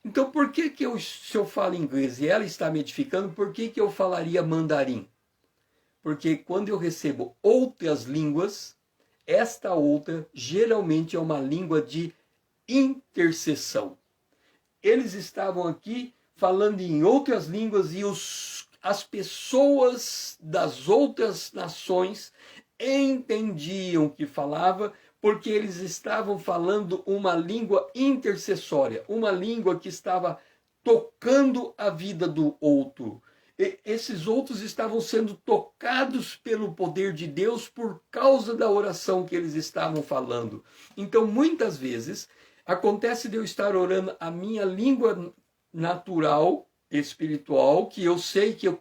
Então, por que se eu falo inglês e ela está me edificando, por que eu falaria mandarim? Porque quando eu recebo outras línguas, esta outra geralmente é uma língua de intercessão. Eles estavam aqui falando em outras línguas e as pessoas das outras nações entendiam o que falava, porque eles estavam falando uma língua intercessória, uma língua que estava tocando a vida do outro. Esses outros estavam sendo tocados pelo poder de Deus por causa da oração que eles estavam falando. Então, muitas vezes, acontece de eu estar orando a minha língua natural, espiritual, que eu sei que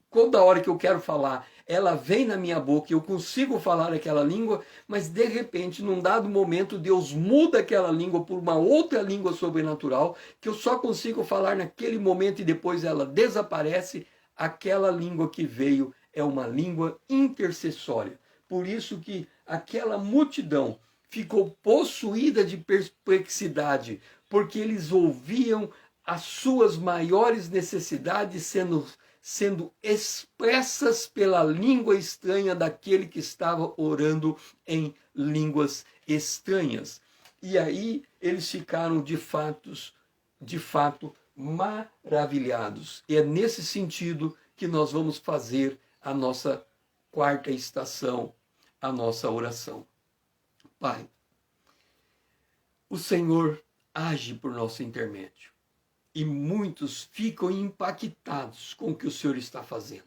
toda hora que eu quero falar, ela vem na minha boca e eu consigo falar aquela língua, mas de repente, num dado momento, Deus muda aquela língua por uma outra língua sobrenatural, que eu só consigo falar naquele momento e depois ela desaparece. Aquela língua que veio é uma língua intercessória. Por isso que aquela multidão ficou possuída de perplexidade, porque eles ouviam as suas maiores necessidades sendo expressas pela língua estranha daquele que estava orando em línguas estranhas. E aí eles ficaram de fato maravilhados. E é nesse sentido que nós vamos fazer a nossa quarta estação, a nossa oração. Pai, o Senhor age por nosso intermédio e muitos ficam impactados com o que o Senhor está fazendo.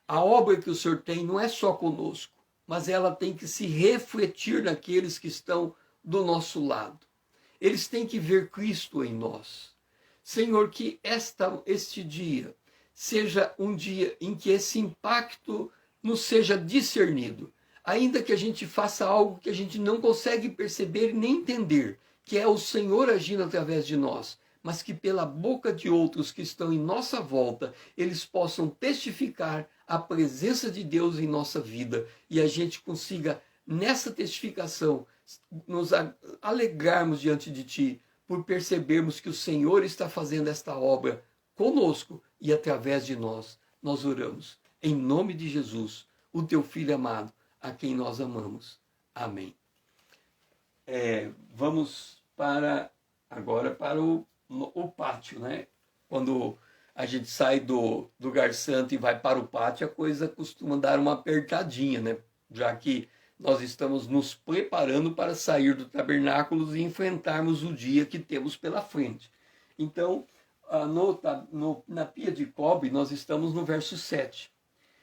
A obra que o Senhor tem não é só conosco, mas ela tem que se refletir naqueles que estão do nosso lado. Eles têm que ver Cristo em nós. Senhor, que este dia seja um dia em que esse impacto nos seja discernido. Ainda que a gente faça algo que a gente não consegue perceber nem entender, que é o Senhor agindo através de nós, mas que pela boca de outros que estão em nossa volta, eles possam testificar a presença de Deus em nossa vida e a gente consiga, nessa testificação, nos alegrarmos diante de Ti, por percebermos que o Senhor está fazendo esta obra conosco e através de nós. Nós oramos. Em nome de Jesus, o Teu Filho amado, a quem nós amamos. Amém. Vamos agora para o pátio, né? Quando a gente sai do lugar santo e vai para o pátio, a coisa costuma dar uma apertadinha, né? Já que nós estamos nos preparando para sair do tabernáculo e enfrentarmos o dia que temos pela frente. Então, na pia de cobre, nós estamos no verso 7.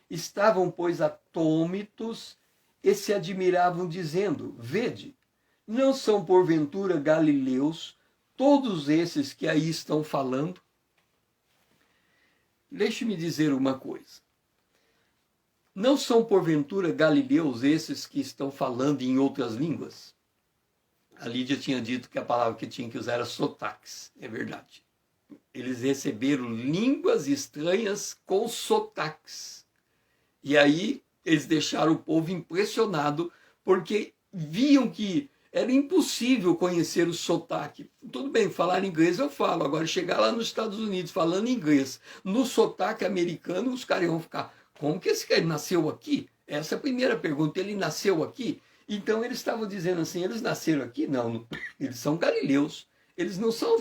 Estavam, pois, atônitos e se admiravam, dizendo: Vede, não são porventura galileus todos esses que aí estão falando? Deixe-me dizer uma coisa. Não são porventura galileus esses que estão falando em outras línguas? A Lídia tinha dito que a palavra que tinha que usar era sotaques. É verdade. Eles receberam línguas estranhas com sotaques. E aí eles deixaram o povo impressionado, porque viam que era impossível conhecer o sotaque. Tudo bem, falar inglês eu falo. Agora, chegar lá nos Estados Unidos falando inglês, no sotaque americano, os caras iam ficar: como que esse cara nasceu aqui? Essa é a primeira pergunta. Ele nasceu aqui? Então, eles estavam dizendo assim: eles nasceram aqui? Não, eles são galileus. Eles não são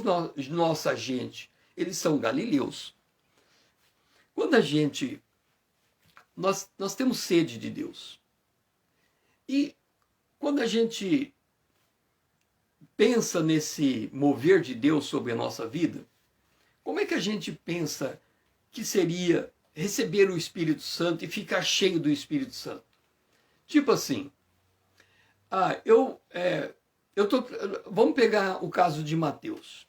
nossa gente. Eles são galileus. Quando a gente... Nós temos sede de Deus. E quando a gente pensa nesse mover de Deus sobre a nossa vida, como é que a gente pensa que seria receber o Espírito Santo e ficar cheio do Espírito Santo? Tipo assim, vamos pegar o caso de Mateus.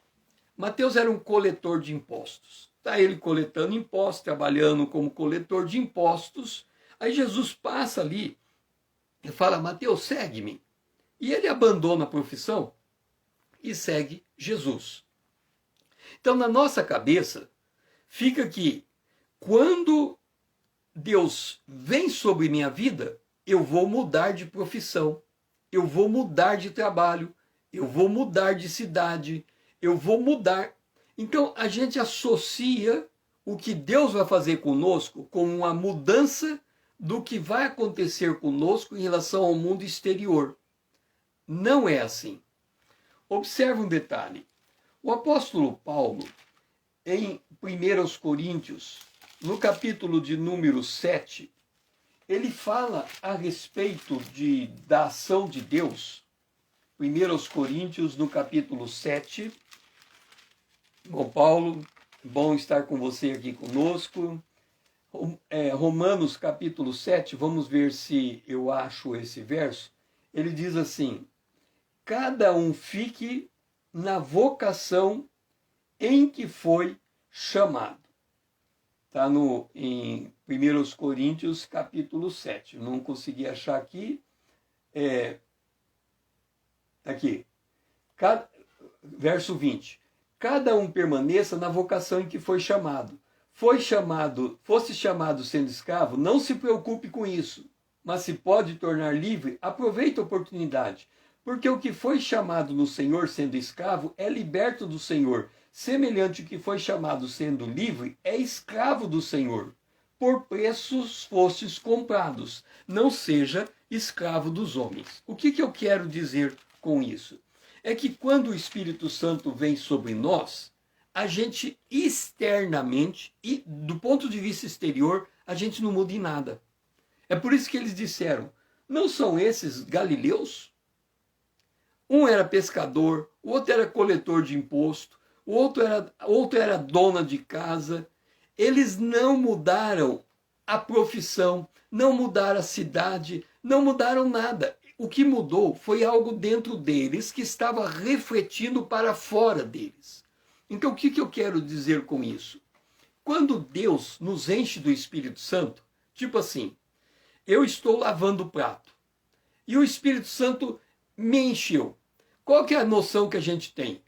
Mateus era um coletor de impostos. Está ele coletando impostos, trabalhando como coletor de impostos. Aí Jesus passa ali e fala: Mateus, segue-me. E ele abandona a profissão e segue Jesus. Então, na nossa cabeça, fica que quando Deus vem sobre minha vida, eu vou mudar de profissão, eu vou mudar de trabalho, eu vou mudar de cidade, eu vou mudar. Então, a gente associa o que Deus vai fazer conosco com uma mudança do que vai acontecer conosco em relação ao mundo exterior. Não é assim. Observe um detalhe. O apóstolo Paulo, em 1 Coríntios, no capítulo de número 7, ele fala a respeito da ação de Deus. 1 Coríntios, no capítulo 7. Bom, Paulo, bom estar com você aqui conosco. Romanos, capítulo 7, vamos ver se eu acho esse verso. Ele diz assim: cada um fique na vocação em que foi chamado. Está em 1 Coríntios, capítulo 7. Não consegui achar aqui. Aqui. Verso 20. Cada um permaneça na vocação em que foi chamado. Fosse chamado sendo escravo, não se preocupe com isso. Mas se pode tornar livre, aproveite a oportunidade. Porque o que foi chamado no Senhor sendo escravo é liberto do Senhor. Semelhante ao que foi chamado sendo livre é escravo do Senhor. Por preços fostes comprados. Não seja escravo dos homens. O que eu quero dizer com isso? É que quando o Espírito Santo vem sobre nós, a gente externamente e do ponto de vista exterior, a gente não muda em nada. É por isso que eles disseram: não são esses galileus? Um era pescador, o outro era coletor de imposto, o outro era dona de casa. Eles não mudaram a profissão, não mudaram a cidade, não mudaram nada. O que mudou foi algo dentro deles que estava refletindo para fora deles. Então, o que eu quero dizer com isso? Quando Deus nos enche do Espírito Santo, tipo assim, eu estou lavando o prato e o Espírito Santo me encheu. Qual que é a noção que a gente tem?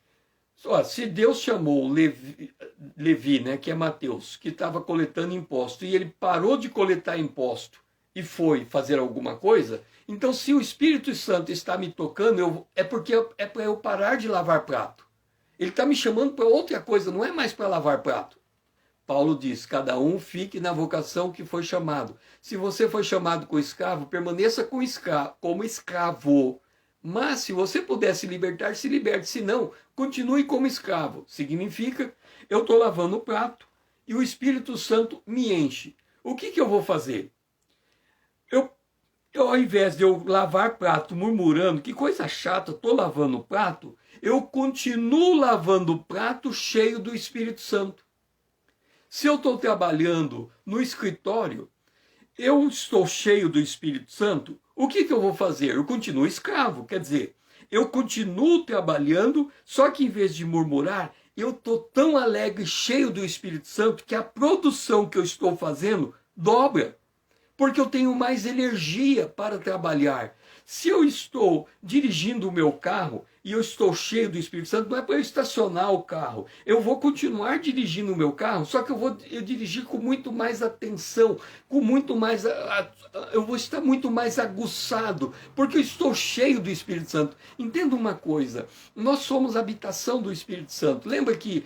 Ó, se Deus chamou Levi, né, que é Mateus, que estava coletando imposto, e ele parou de coletar imposto e foi fazer alguma coisa, então se o Espírito Santo está me tocando, é porque é para eu parar de lavar prato. Ele está me chamando para outra coisa, não é mais para lavar prato. Paulo diz, cada um fique na vocação que foi chamado. Se você foi chamado como escravo, permaneça como escravo. Mas se você puder se libertar, se liberte. Se não, continue como escravo. Significa, eu estou lavando o prato e o Espírito Santo me enche. O que eu vou fazer? Eu, ao invés de eu lavar prato murmurando, que coisa chata, estou lavando o prato, eu continuo lavando o prato cheio do Espírito Santo. Se eu estou trabalhando no escritório, eu estou cheio do Espírito Santo, o que eu vou fazer? Eu continuo escravo, quer dizer, eu continuo trabalhando, só que em vez de murmurar, eu estou tão alegre, cheio do Espírito Santo, que a produção que eu estou fazendo dobra, porque eu tenho mais energia para trabalhar. Se eu estou dirigindo o meu carro e eu estou cheio do Espírito Santo, não é para eu estacionar o carro. Eu vou continuar dirigindo o meu carro, só que eu vou dirigir com muito mais atenção, com muito mais... eu vou estar muito mais aguçado, porque eu estou cheio do Espírito Santo. Entenda uma coisa, nós somos habitação do Espírito Santo. Lembra que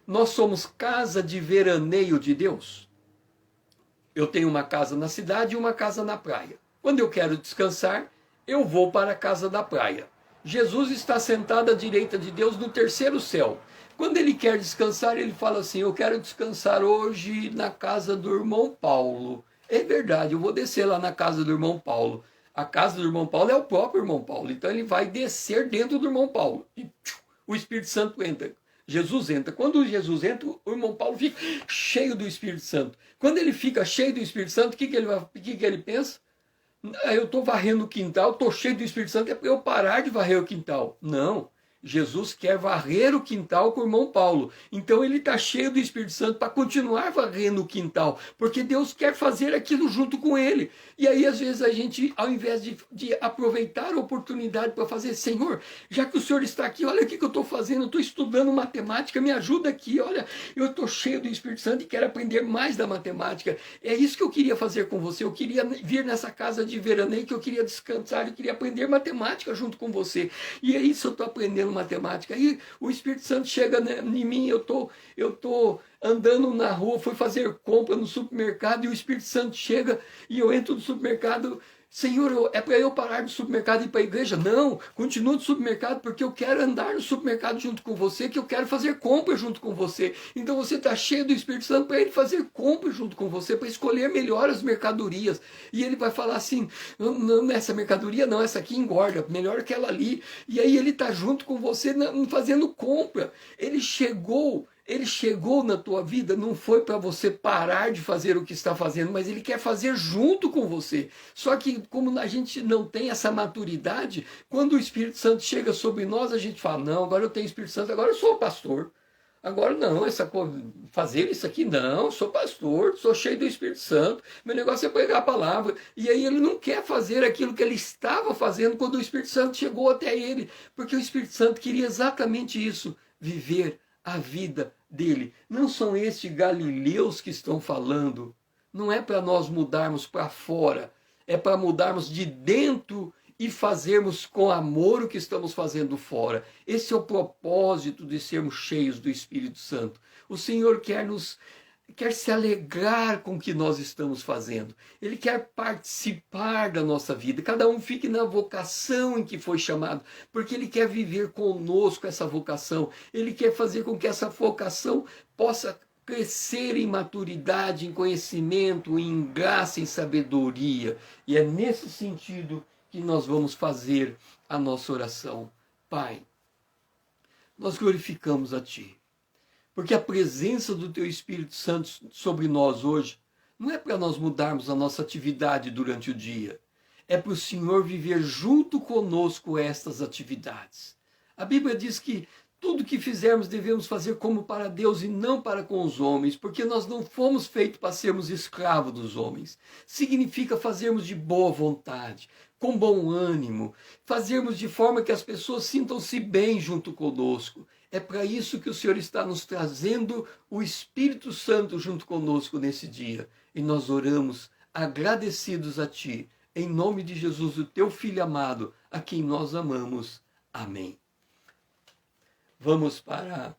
nós somos casa de veraneio de Deus? Eu tenho uma casa na cidade e uma casa na praia. Quando eu quero descansar, eu vou para a casa da praia. Jesus está sentado à direita de Deus no terceiro céu. Quando ele quer descansar, ele fala assim, eu quero descansar hoje na casa do irmão Paulo. É verdade, eu vou descer lá na casa do irmão Paulo. A casa do irmão Paulo é o próprio irmão Paulo. Então ele vai descer dentro do irmão Paulo. E o Espírito Santo entra. Jesus entra. Quando Jesus entra, o irmão Paulo fica cheio do Espírito Santo. Quando ele fica cheio do Espírito Santo, o que ele pensa? Eu estou varrendo o quintal, estou cheio do Espírito Santo, é para eu parar de varrer o quintal. Não. Jesus quer varrer o quintal com o irmão Paulo. Então ele está cheio do Espírito Santo para continuar varrendo o quintal, porque Deus quer fazer aquilo junto com ele. E aí às vezes a gente, ao invés de aproveitar a oportunidade para fazer, Senhor, já que o Senhor está aqui, olha o que eu estou fazendo, eu estou estudando matemática, me ajuda aqui, olha, eu estou cheio do Espírito Santo e quero aprender mais da matemática. É isso que eu queria fazer com você, eu queria vir nessa casa de veraneio, que eu queria descansar, eu queria aprender matemática junto com você. E é isso, eu estou aprendendo matemática. Aí o Espírito Santo chega em mim, eu tô andando na rua, fui fazer compra no supermercado e o Espírito Santo chega e eu entro no supermercado. Senhor, é para eu parar do supermercado e ir para a igreja? Não, continuo no supermercado porque eu quero andar no supermercado junto com você, que eu quero fazer compra junto com você. Então você está cheio do Espírito Santo para ele fazer compra junto com você, para escolher melhor as mercadorias. E ele vai falar assim, não, essa mercadoria não, essa aqui engorda, melhor que ela ali. E aí ele está junto com você fazendo compra. Ele chegou na tua vida, não foi para você parar de fazer o que está fazendo, mas ele quer fazer junto com você. Só que como a gente não tem essa maturidade, quando o Espírito Santo chega sobre nós, a gente fala, não, agora eu tenho Espírito Santo, agora eu sou pastor. Agora não, fazer isso aqui não, sou pastor, sou cheio do Espírito Santo, meu negócio é pregar a palavra. E aí ele não quer fazer aquilo que ele estava fazendo quando o Espírito Santo chegou até ele, porque o Espírito Santo queria exatamente isso, viver a vida dele. Não são estes galileus que estão falando. Não é para nós mudarmos para fora. É para mudarmos de dentro e fazermos com amor o que estamos fazendo fora. Esse é o propósito de sermos cheios do Espírito Santo. O Senhor quer se alegrar com o que nós estamos fazendo. Ele quer participar da nossa vida. Cada um fique na vocação em que foi chamado, porque ele quer viver conosco essa vocação. Ele quer fazer com que essa vocação possa crescer em maturidade, em conhecimento, em graça, em sabedoria. E é nesse sentido que nós vamos fazer a nossa oração. Pai, nós glorificamos a Ti. Porque a presença do Teu Espírito Santo sobre nós hoje não é para nós mudarmos a nossa atividade durante o dia. É para o Senhor viver junto conosco estas atividades. A Bíblia diz que Tudo que fizermos devemos fazer como para Deus e não para com os homens, porque nós não fomos feitos para sermos escravos dos homens. Significa fazermos de boa vontade, com bom ânimo, fazermos de forma que as pessoas sintam-se bem junto conosco. É para isso que o Senhor está nos trazendo o Espírito Santo junto conosco nesse dia. E nós oramos agradecidos a Ti, em nome de Jesus, o Teu Filho amado, a quem nós amamos. Amém. Vamos para...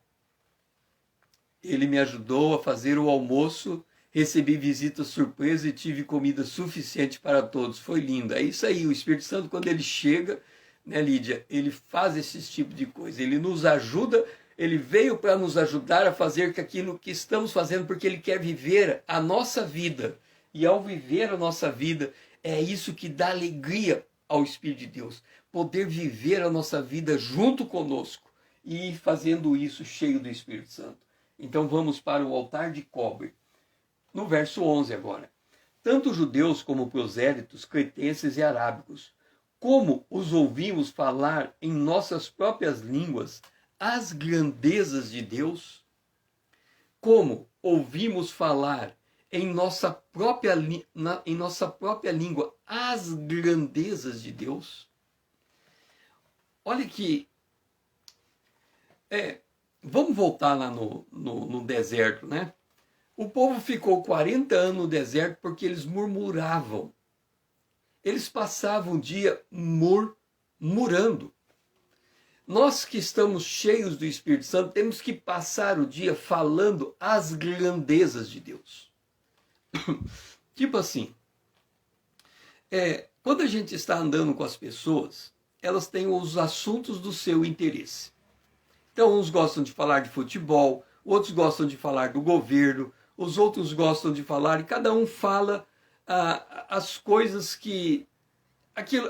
Ele me ajudou a fazer o almoço, recebi visita surpresa e tive comida suficiente para todos. Foi lindo. É isso aí, o Espírito Santo, quando ele chega, né, Lídia, ele faz esse tipo de coisa. Ele nos ajuda, ele veio para nos ajudar a fazer aquilo que estamos fazendo, porque ele quer viver a nossa vida. E ao viver a nossa vida, é isso que dá alegria ao Espírito de Deus. Poder viver a nossa vida junto conosco. E fazendo isso cheio do Espírito Santo. Então vamos para o altar de cobre. No verso 11 agora. Tanto judeus como prosélitos, cretenses e arábicos, como os ouvimos falar em nossas próprias línguas as grandezas de Deus, como ouvimos falar em nossa própria língua as grandezas de Deus. Olha que vamos voltar lá no deserto, né? O povo ficou 40 anos no deserto porque eles murmuravam. Eles passavam o dia murmurando. Nós que estamos cheios do Espírito Santo, temos que passar o dia falando as grandezas de Deus. Tipo assim, quando a gente está andando com as pessoas, elas têm os assuntos do seu interesse. Então, uns gostam de falar de futebol, outros gostam de falar do governo, os outros gostam de falar, e cada um fala as coisas que...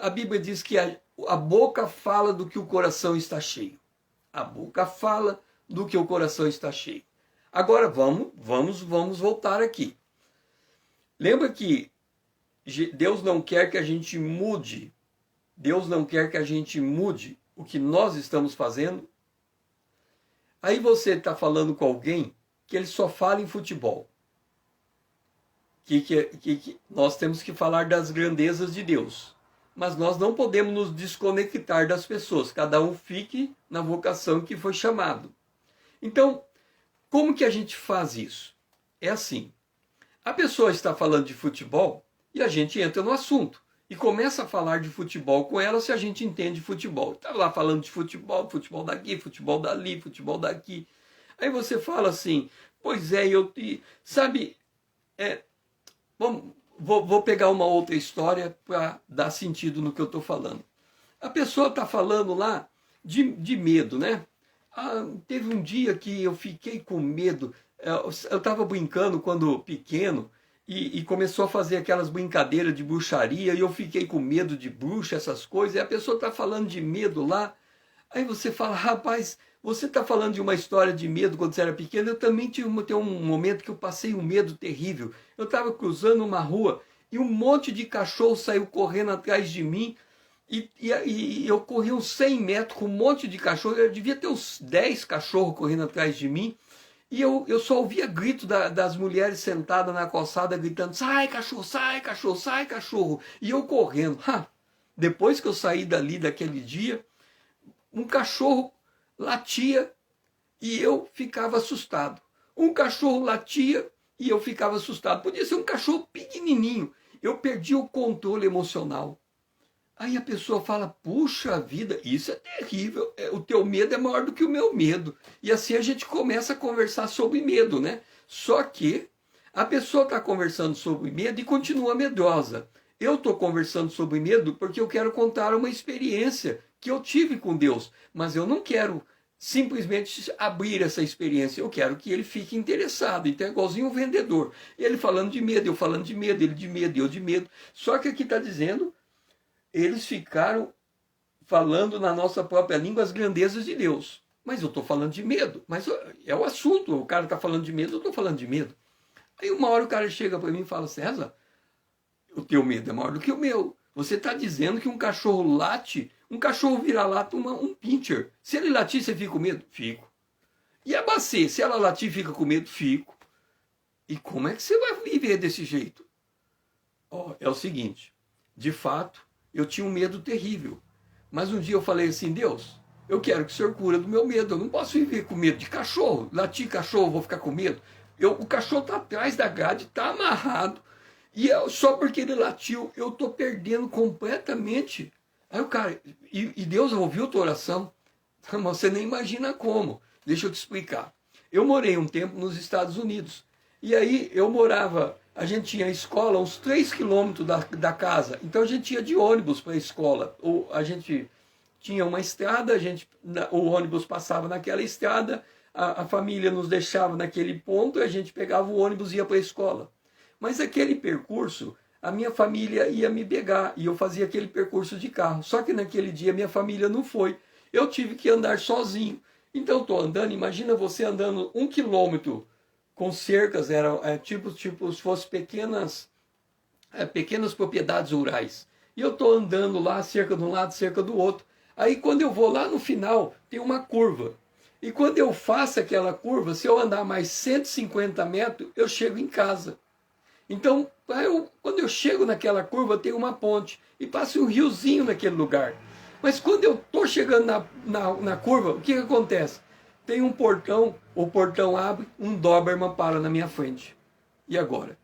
a Bíblia diz que a boca fala do que o coração está cheio. A boca fala do que o coração está cheio. Agora vamos voltar aqui. Lembra que Deus não quer que a gente mude. Deus não quer que a gente mude o que nós estamos fazendo. Aí você está falando com alguém que ele só fala em futebol. Que nós temos que falar das grandezas de Deus. Mas nós não podemos nos desconectar das pessoas. Cada um fique na vocação que foi chamado. Então, como que a gente faz isso? É assim. A pessoa está falando de futebol e a gente entra no assunto. E começa a falar de futebol com ela se a gente entende futebol. Está lá falando de futebol, futebol daqui, futebol dali, futebol daqui. Aí você fala assim, pois é, sabe, vou pegar uma outra história para dar sentido no que eu estou falando. A pessoa está falando lá de medo, né? Teve um dia que eu fiquei com medo. Eu estava brincando quando pequeno e começou a fazer aquelas brincadeiras de bruxaria e eu fiquei com medo de bruxa, essas coisas. E a pessoa está falando de medo lá. Aí você fala, rapaz, você está falando de uma história de medo quando você era pequeno. Eu também tive um momento que eu passei um medo terrível. Eu estava cruzando uma rua e um monte de cachorro saiu correndo atrás de mim. E eu corri uns 100 metros com um monte de cachorro. Eu devia ter uns 10 cachorros correndo atrás de mim. E eu só ouvia grito das mulheres sentadas na calçada gritando, sai cachorro, sai cachorro, sai cachorro. E eu correndo. Depois que eu saí dali daquele dia, um cachorro latia e eu ficava assustado. Um cachorro latia e eu ficava assustado. Podia ser um cachorro pequenininho. Eu perdi o controle emocional. Aí a pessoa fala, puxa vida, isso é terrível, o teu medo é maior do que o meu medo. E assim a gente começa a conversar sobre medo, né? Só que a pessoa está conversando sobre medo e continua medrosa. Eu estou conversando sobre medo porque eu quero contar uma experiência que eu tive com Deus. Mas eu não quero simplesmente abrir essa experiência, eu quero que ele fique interessado. Então é igualzinho um vendedor. Ele falando de medo, eu falando de medo, ele de medo, eu de medo. Só que aqui está dizendo... Eles ficaram falando na nossa própria língua as grandezas de Deus. Mas eu estou falando de medo. Mas é o assunto. O cara está falando de medo, eu estou falando de medo. Aí uma hora o cara chega para mim e fala, César, o teu medo é maior do que o meu. Você está dizendo que um cachorro late, um cachorro vira-lata, um pincher. Se ele latir, você fica com medo? Fico. E a Bacê, se ela latir, fica com medo? Fico. E como é que você vai viver desse jeito? É o seguinte, de fato, eu tinha um medo terrível. Mas um dia eu falei assim, Deus, eu quero que o Senhor cura do meu medo. Eu não posso viver com medo de cachorro. Latir cachorro, eu vou ficar com medo. O cachorro está atrás da grade, está amarrado. E só porque ele latiu, eu estou perdendo completamente. Aí o cara, e Deus ouviu a tua oração? Você nem imagina como. Deixa eu te explicar. Eu morei um tempo nos Estados Unidos. E aí eu morava, a gente tinha escola uns 3 quilômetros da casa. Então a gente ia de ônibus para a escola. Ou a gente tinha uma estrada, o ônibus passava naquela estrada, a família nos deixava naquele ponto e a gente pegava o ônibus e ia para a escola. Mas aquele percurso, a minha família ia me pegar e eu fazia aquele percurso de carro. Só que naquele dia minha família não foi. Eu tive que andar sozinho. Então estou andando, imagina você andando 1 quilômetro com cercas, tipo se fosse pequenas propriedades rurais. E eu estou andando lá, cerca de um lado, cerca do outro. Aí quando eu vou lá no final, tem uma curva. E quando eu faço aquela curva, se eu andar mais 150 metros, eu chego em casa. Então, quando eu chego naquela curva, tem uma ponte e passa um riozinho naquele lugar. Mas quando eu estou chegando na curva, o que acontece? Tem um portão, o portão abre, um Doberman para na minha frente. E agora?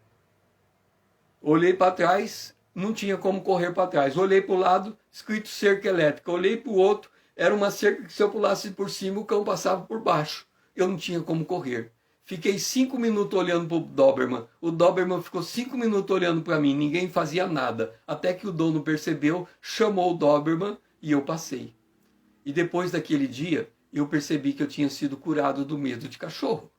Olhei para trás, não tinha como correr para trás. Olhei para o lado, escrito cerca elétrica. Olhei para o outro, era uma cerca que se eu pulasse por cima, o cão passava por baixo. Eu não tinha como correr. Fiquei 5 minutos olhando para o Doberman. O Doberman ficou 5 minutos olhando para mim. Ninguém fazia nada. Até que o dono percebeu, chamou o Doberman e eu passei. E depois daquele dia, eu percebi que eu tinha sido curado do medo de cachorro.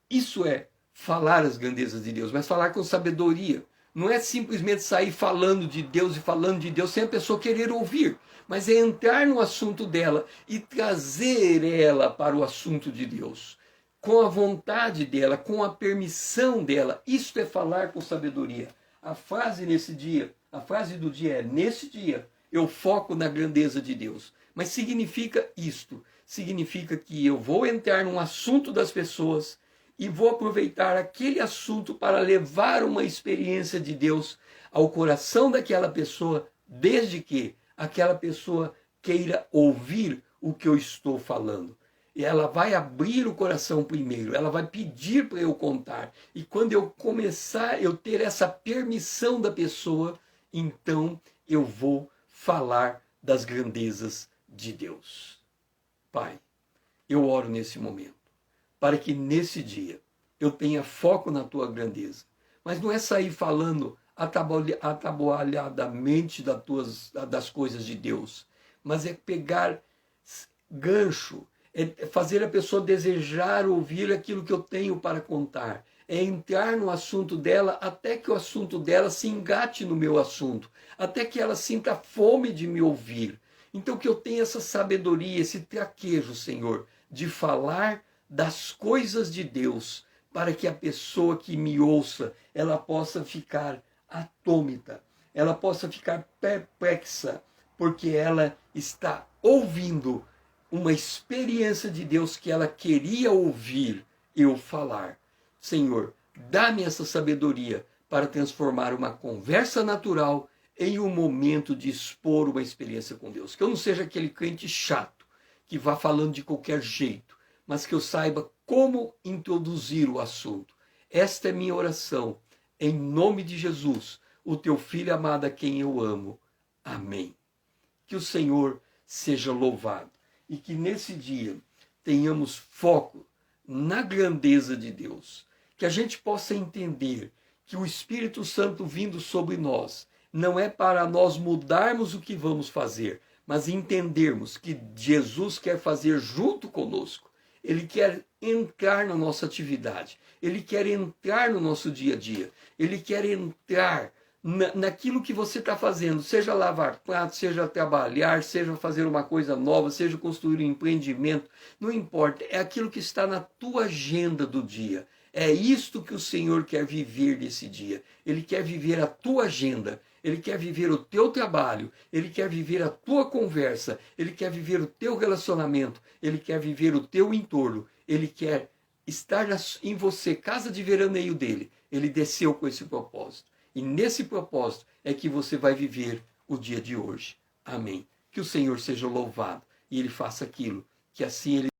Isso é falar as grandezas de Deus, mas falar com sabedoria. Não é simplesmente sair falando de Deus e falando de Deus sem a pessoa querer ouvir, mas é entrar no assunto dela e trazer ela para o assunto de Deus. Com a vontade dela, com a permissão dela. Isso é falar com sabedoria. A frase do dia é: nesse dia eu foco na grandeza de Deus. Mas significa isto, significa que eu vou entrar num assunto das pessoas e vou aproveitar aquele assunto para levar uma experiência de Deus ao coração daquela pessoa, desde que aquela pessoa queira ouvir o que eu estou falando. E ela vai abrir o coração primeiro, ela vai pedir para eu contar. E quando eu começar, eu ter essa permissão da pessoa, então eu vou falar das grandezas de Deus. Pai, eu oro nesse momento, para que nesse dia eu tenha foco na tua grandeza. Mas não é sair falando atabalhadamente das coisas de Deus, mas é pegar gancho, é fazer a pessoa desejar ouvir aquilo que eu tenho para contar. É entrar no assunto dela até que o assunto dela se engate no meu assunto, até que ela sinta fome de me ouvir. Então que eu tenha essa sabedoria, esse traquejo, Senhor, de falar das coisas de Deus, para que a pessoa que me ouça, ela possa ficar atônita, ela possa ficar perplexa, porque ela está ouvindo uma experiência de Deus que ela queria ouvir eu falar. Senhor, dá-me essa sabedoria para transformar uma conversa natural em um momento de expor uma experiência com Deus. Que eu não seja aquele crente chato, que vá falando de qualquer jeito, mas que eu saiba como introduzir o assunto. Esta é minha oração, em nome de Jesus, o teu Filho amado a quem eu amo. Amém. Que o Senhor seja louvado e que nesse dia tenhamos foco na grandeza de Deus. Que a gente possa entender que o Espírito Santo vindo sobre nós não é para nós mudarmos o que vamos fazer, mas entendermos que Jesus quer fazer junto conosco. Ele quer entrar na nossa atividade, ele quer entrar no nosso dia a dia, ele quer entrar naquilo que você está fazendo, seja lavar pratos, seja trabalhar, seja fazer uma coisa nova, seja construir um empreendimento, não importa, é aquilo que está na tua agenda do dia. É isto que o Senhor quer viver nesse dia. Ele quer viver a tua agenda. Ele quer viver o teu trabalho, Ele quer viver a tua conversa, Ele quer viver o teu relacionamento, Ele quer viver o teu entorno, Ele quer estar em você, casa de veraneio dele. Ele desceu com esse propósito. E nesse propósito é que você vai viver o dia de hoje. Amém. Que o Senhor seja louvado e Ele faça aquilo que assim Ele